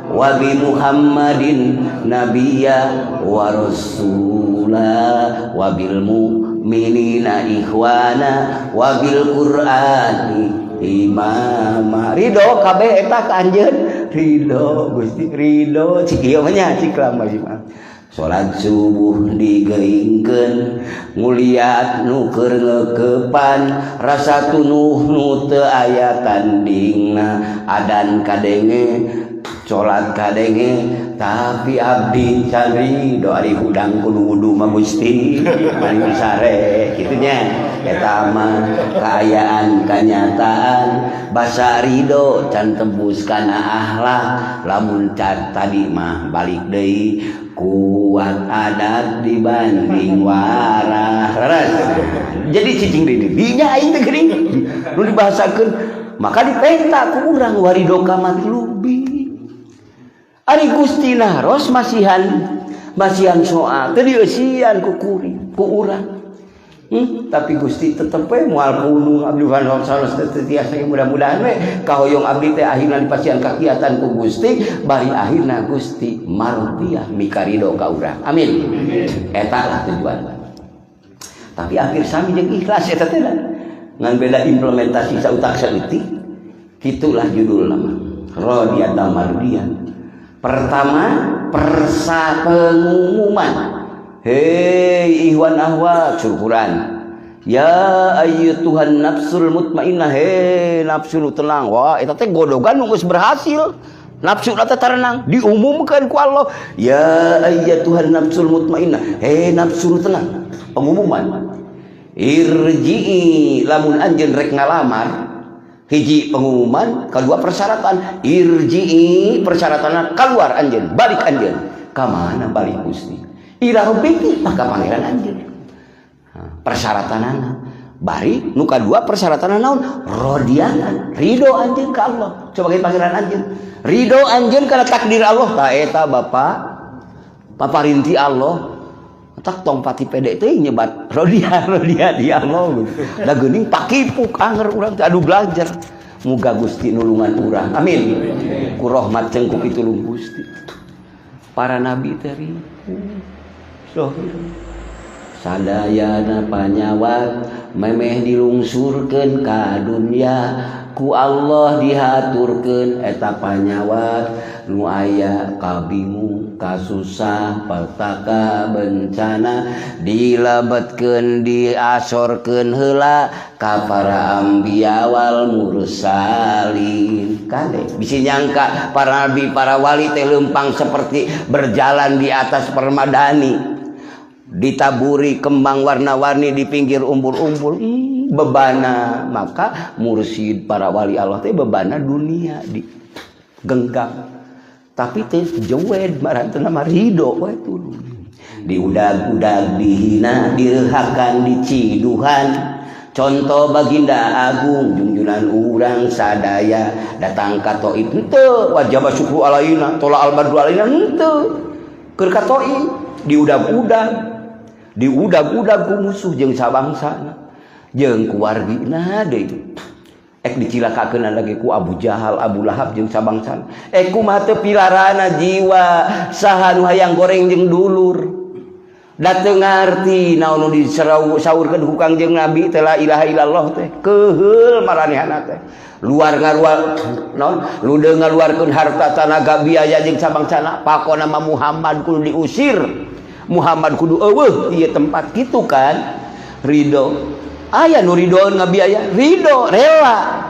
wa bi Muhammadin nabiyya wa rasula wa bil mu'minina ikhwana wa bil qur'ani imama. Ridho kabeh eta ka anjeun. Ridho Gusti, ridho cik ieu mah nya cik lama imam. Salat subuh digeingkeun, nguliat nu keur ngeukepan, rasa tunuh nu teu aya tandingna, adan kadenge, salat kadenge, tapi abdi can ridho ari hudang kudu wudu mah Gusti, mari sare kitu nya. Eta mah kaayaan kanyataan, basa ridho can tembus kana akhlak, lamun can tadi mah balik deui kuat adat dibanding waras. Jadi cicing di dinya aing teh geuning nu dibahasakeun, maka dipenta ku urang warido ka matlubi. Ari Gusti naros masihan soal teu dieusian ku kuring ku urang. Tapi Gusti tetep we moal kudu abdi van salos teh tiasa mudah-mudahan we kahoyong abdi teh akhirna dipasihan kakiatan ku Gusti, bari akhirna Gusti mardiyah mikarido ka urang. Amin. Eta lah tujuan. Tapi akhir sami jeung ikhlas eta teh ngan beda implementasi sautak saeutik. Kitulah judulna mah. Radiyatan mardiyah. Pertama, pengumuman. Hei ihwan ahwat syukuran. Ya ayyatuhan nafsul mutmainnah, hei nafsu nu tenang. Wah, eta teh godogan nu geus berhasil. Nafsu teh tenang diumumkeun ku Allah. Ya ayyatuhan nafsul mutmainnah, hei nafsu nu tenang. Pengumuman. Irji'i lamun anjeun rek ngalamar. Hiji pengumuman, kedua persyaratan. Irji'i persyaratanna keluar anjeun, balik anjeun. Ka mana balik Gusti? Ila rabbiki maka pangeran anjeun. Persyaratanana bari nu kadua persyaratanana naon? Radiyatan, ridho anjeun ka Allah sebagai pangeran anjeun. Ridho anjeun kana takdir Allah. Ta eta Bapak paparinti Allah. Tak tong pati pede teh nyebat radiyah di Allah. Da geuning pakipuk anger urang teh adu belajar. Muga Gusti nulungan urang. Amin. Ku rahmat jeung ku pitulung Gusti. Para nabi teh sadayana panyawat memeh dilungsurkeun ka dunya ku Allah dihaturkeun eta panyawat nu aya kabingung kasusah petaka bencana dilebetkeun diasorkeun heula ka para ambiya wal mursalin. Kade bisi nyangka para nabi para wali teh leumpang seperti berjalan di atas permadani. ditaburi kembang warna-warni di pinggir umbul-umbul, bebana. Maka mursyid para wali Allah teh bebana dunia digenggam, tapi teh jewed marantena mah ridho we tuluy. Diudag-udag, dihina, direhakan, diciduhan. Contoh baginda agung junjunan urang sadaya datang ka Taif henteu wajib syukru alaina tola albadru alaina henteu keur ka Taif diudag-udag ku musuh jeung sabangsana jeung ku wargina deui ek dicilakakeun lagi ku Abu Jahal Abu Lahab jeung sabangsana kumaha teu pilarana jiwa saha nu hayang goreng jeung dulur. Dateng ngarti naon nu disaurkeun ku Kangjeng Nabi teh la ilaha illallah teh keheul maranehna teh luar ngaluar naon ludeung ngaluarkeun harta tanaga biaya jeung sabangsana pakona mah Muhammad kudu diusir Muhammad kudu eueuh ieu tempat kitu kan ridho aya nu ridoeun ngabiaya ridho rela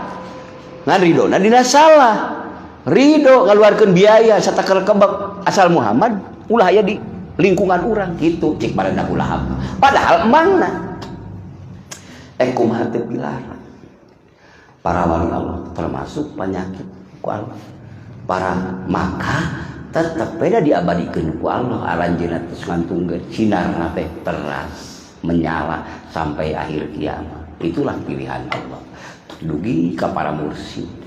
ngan ridona dina salah ridho ngaluarkeun biaya satakar kebek asal Muhammad ulah aya di lingkungan orang gitu cik pada Abu Lahab padahal emangna kumaha teu pilarang para wali Allah termasuk penyakit ku Allah para maka tetap beda diabadikeun ku Allah aranjeunna terus ngantungkeun sinarna teh teras menyala sampai akhir kiamat. Itulah pilihan Allah dugi ka para mursyid.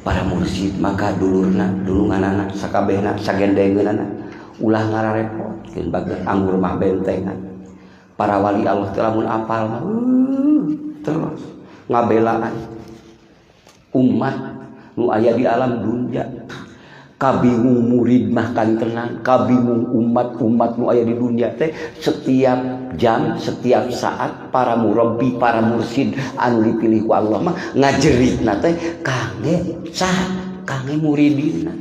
Para mursyid maka dulurna dulunganana sakabehna sagendengeunana ulah ngararepotkeun bageus anggur mah bentengan. Para wali Allah teh lamun apal mah terus ngabelaan umat nu aya di alam dunya. Kabingung murid mah kan tenang, kabingung umat-umat nu aya di dunia teh setiap jam, setiap saat para murabbi, para mursyid anu dipilih ku Allah mah ngajeritna teh kangge kangge muridina.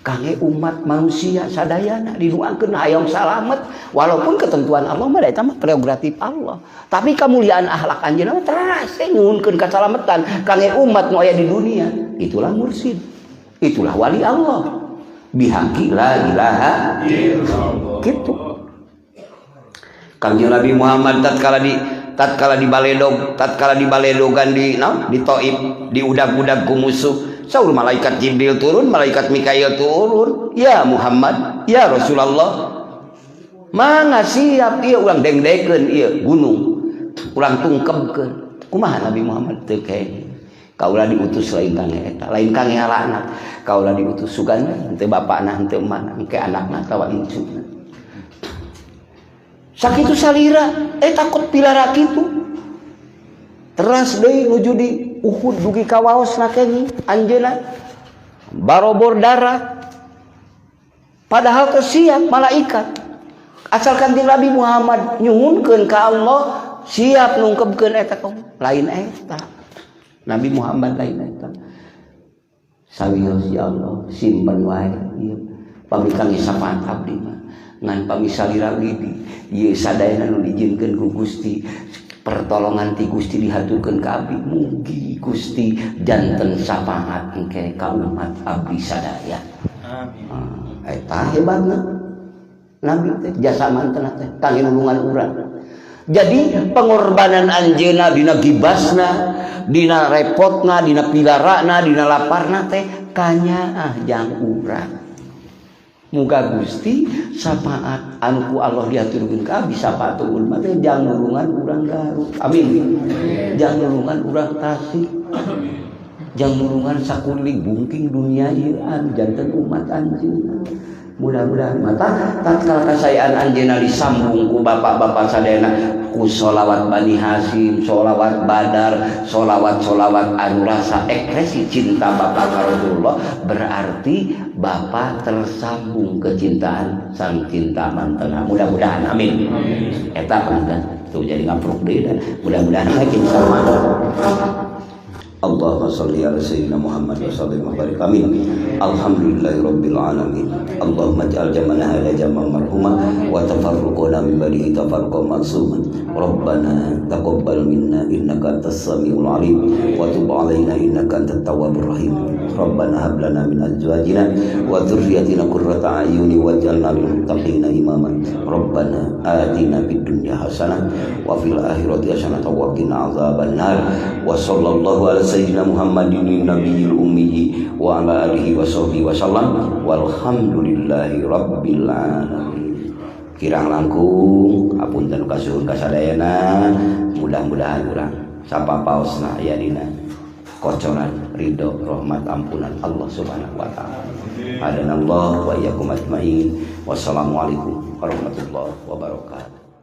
Kangge umat manusia sadayana dinuangkeun hayang salamet walaupun ketentuan Allah mah eta mah prerogatif Allah. Tapi kemuliaan akhlak anjeunna mah teras nyuhunkeun kasalametan kangge umat nu aya di dunia. Itulah mursyid. Itulah wali Allah. Bihaqi la ilaha illallah. Gitu. Kanjeng Nabi Muhammad tatkala di baledogan di Taif diudag-udag ku musuh. Saur malaikat Jibril turun, malaikat Mikail turun. Ya Muhammad, ya Rasulullah. Mangga siap ieu urang dengdekeun ieu gunung. Urang tungkebkeun. Kumaha Nabi Muhammad teu kene. Kaulah diutus lain kange eta, lain kange anak. Kaulah diutus sugana henteu bapana, henteu emana, engke anakna tawa incuna. Sakitu salira, takut pilara kitu. Teras deui nuju di Uhud dugi ka waosna kenyi anjeunna barobor darah. Padahal teu siap malaikat. Asalkan ti Nabi Muhammad nyuhunkeun ka Allah siap nungkepkeun eta lain eta. Nabi Muhammad lain eta. Sawios ya Allah simpen wae ieu pamikang syafaat abdi mah ngan pamisalira widi ieu sadayana nu dijieunkeun ku Gusti. Pertolongan ti Gusti dihaturkeun ka abdi mugi Gusti janten syafaat engke ka umat abdi sadaya. Amin. Eta hebatna Nabi teh jasa mantena teh kangge nulungan urang. Jadi pengorbanan anjeunna dina gibasna, dina repotna, dina pilarana, dina laparna teh kanyaah jang urang. Muga Gusti syafaat anu ku Allah diaturkeun ka abdi sapatuun mah teh jang nulungan urang Garut. Amin. Jang nulungan urang Tasik. Jang nulungan sakuring bungking dunia ieu janten umat anjeunna. Mudah-mudahan mata tatkala kasayaan anjeunna disambung ku bapak-bapak sadayana ku sholawat Bani Hasyim, sholawat Badar, sholawat anu rasa ekspresi cinta bapak ka Rasulullah, berarti bapak tersambung kecintaan sang cinta mantena. Mudah-mudahan amin. Eta pangkat tuh jadi ngapruk deui dan mudah-mudahan makin sama. Allahumma salli ala sayyidina Muhammad wa sallim wa barik amin. Alhamdulillahirabbil alamin. Allahumma ij'al jam'ana hadha jam'an marhuma wa tafarruqana min ba'dihi tafarruqan ma'suman. Rabbana taqabbal minna innaka antas samiul alim wa tub 'alaina innaka antat tawwabur rahim. Rabbana hab lana min azwajina wa dhurriyyatina qurrata a'yuni waj'alna lil muttaqina imama. Rabbana atina fid dunya hasanah wa fil akhirati hasanah wa qina adzabannar. Wa sallallahu ala sayyidina Muhammadin nabiyil ummi wa ala alihi wa sahbihi wasallam walhamdulillahi rabbil alamin. Kirang langkung apunten kasuhun kasadayana, mudah-mudahan urang sapa paosna aya dina kocoran ridho rahmat ampunan Allah subhanahu wa ta'ala. Hadanallahu wa iyyakum ajmain. Wassalamualaikum warahmatullahi wabarakatuh.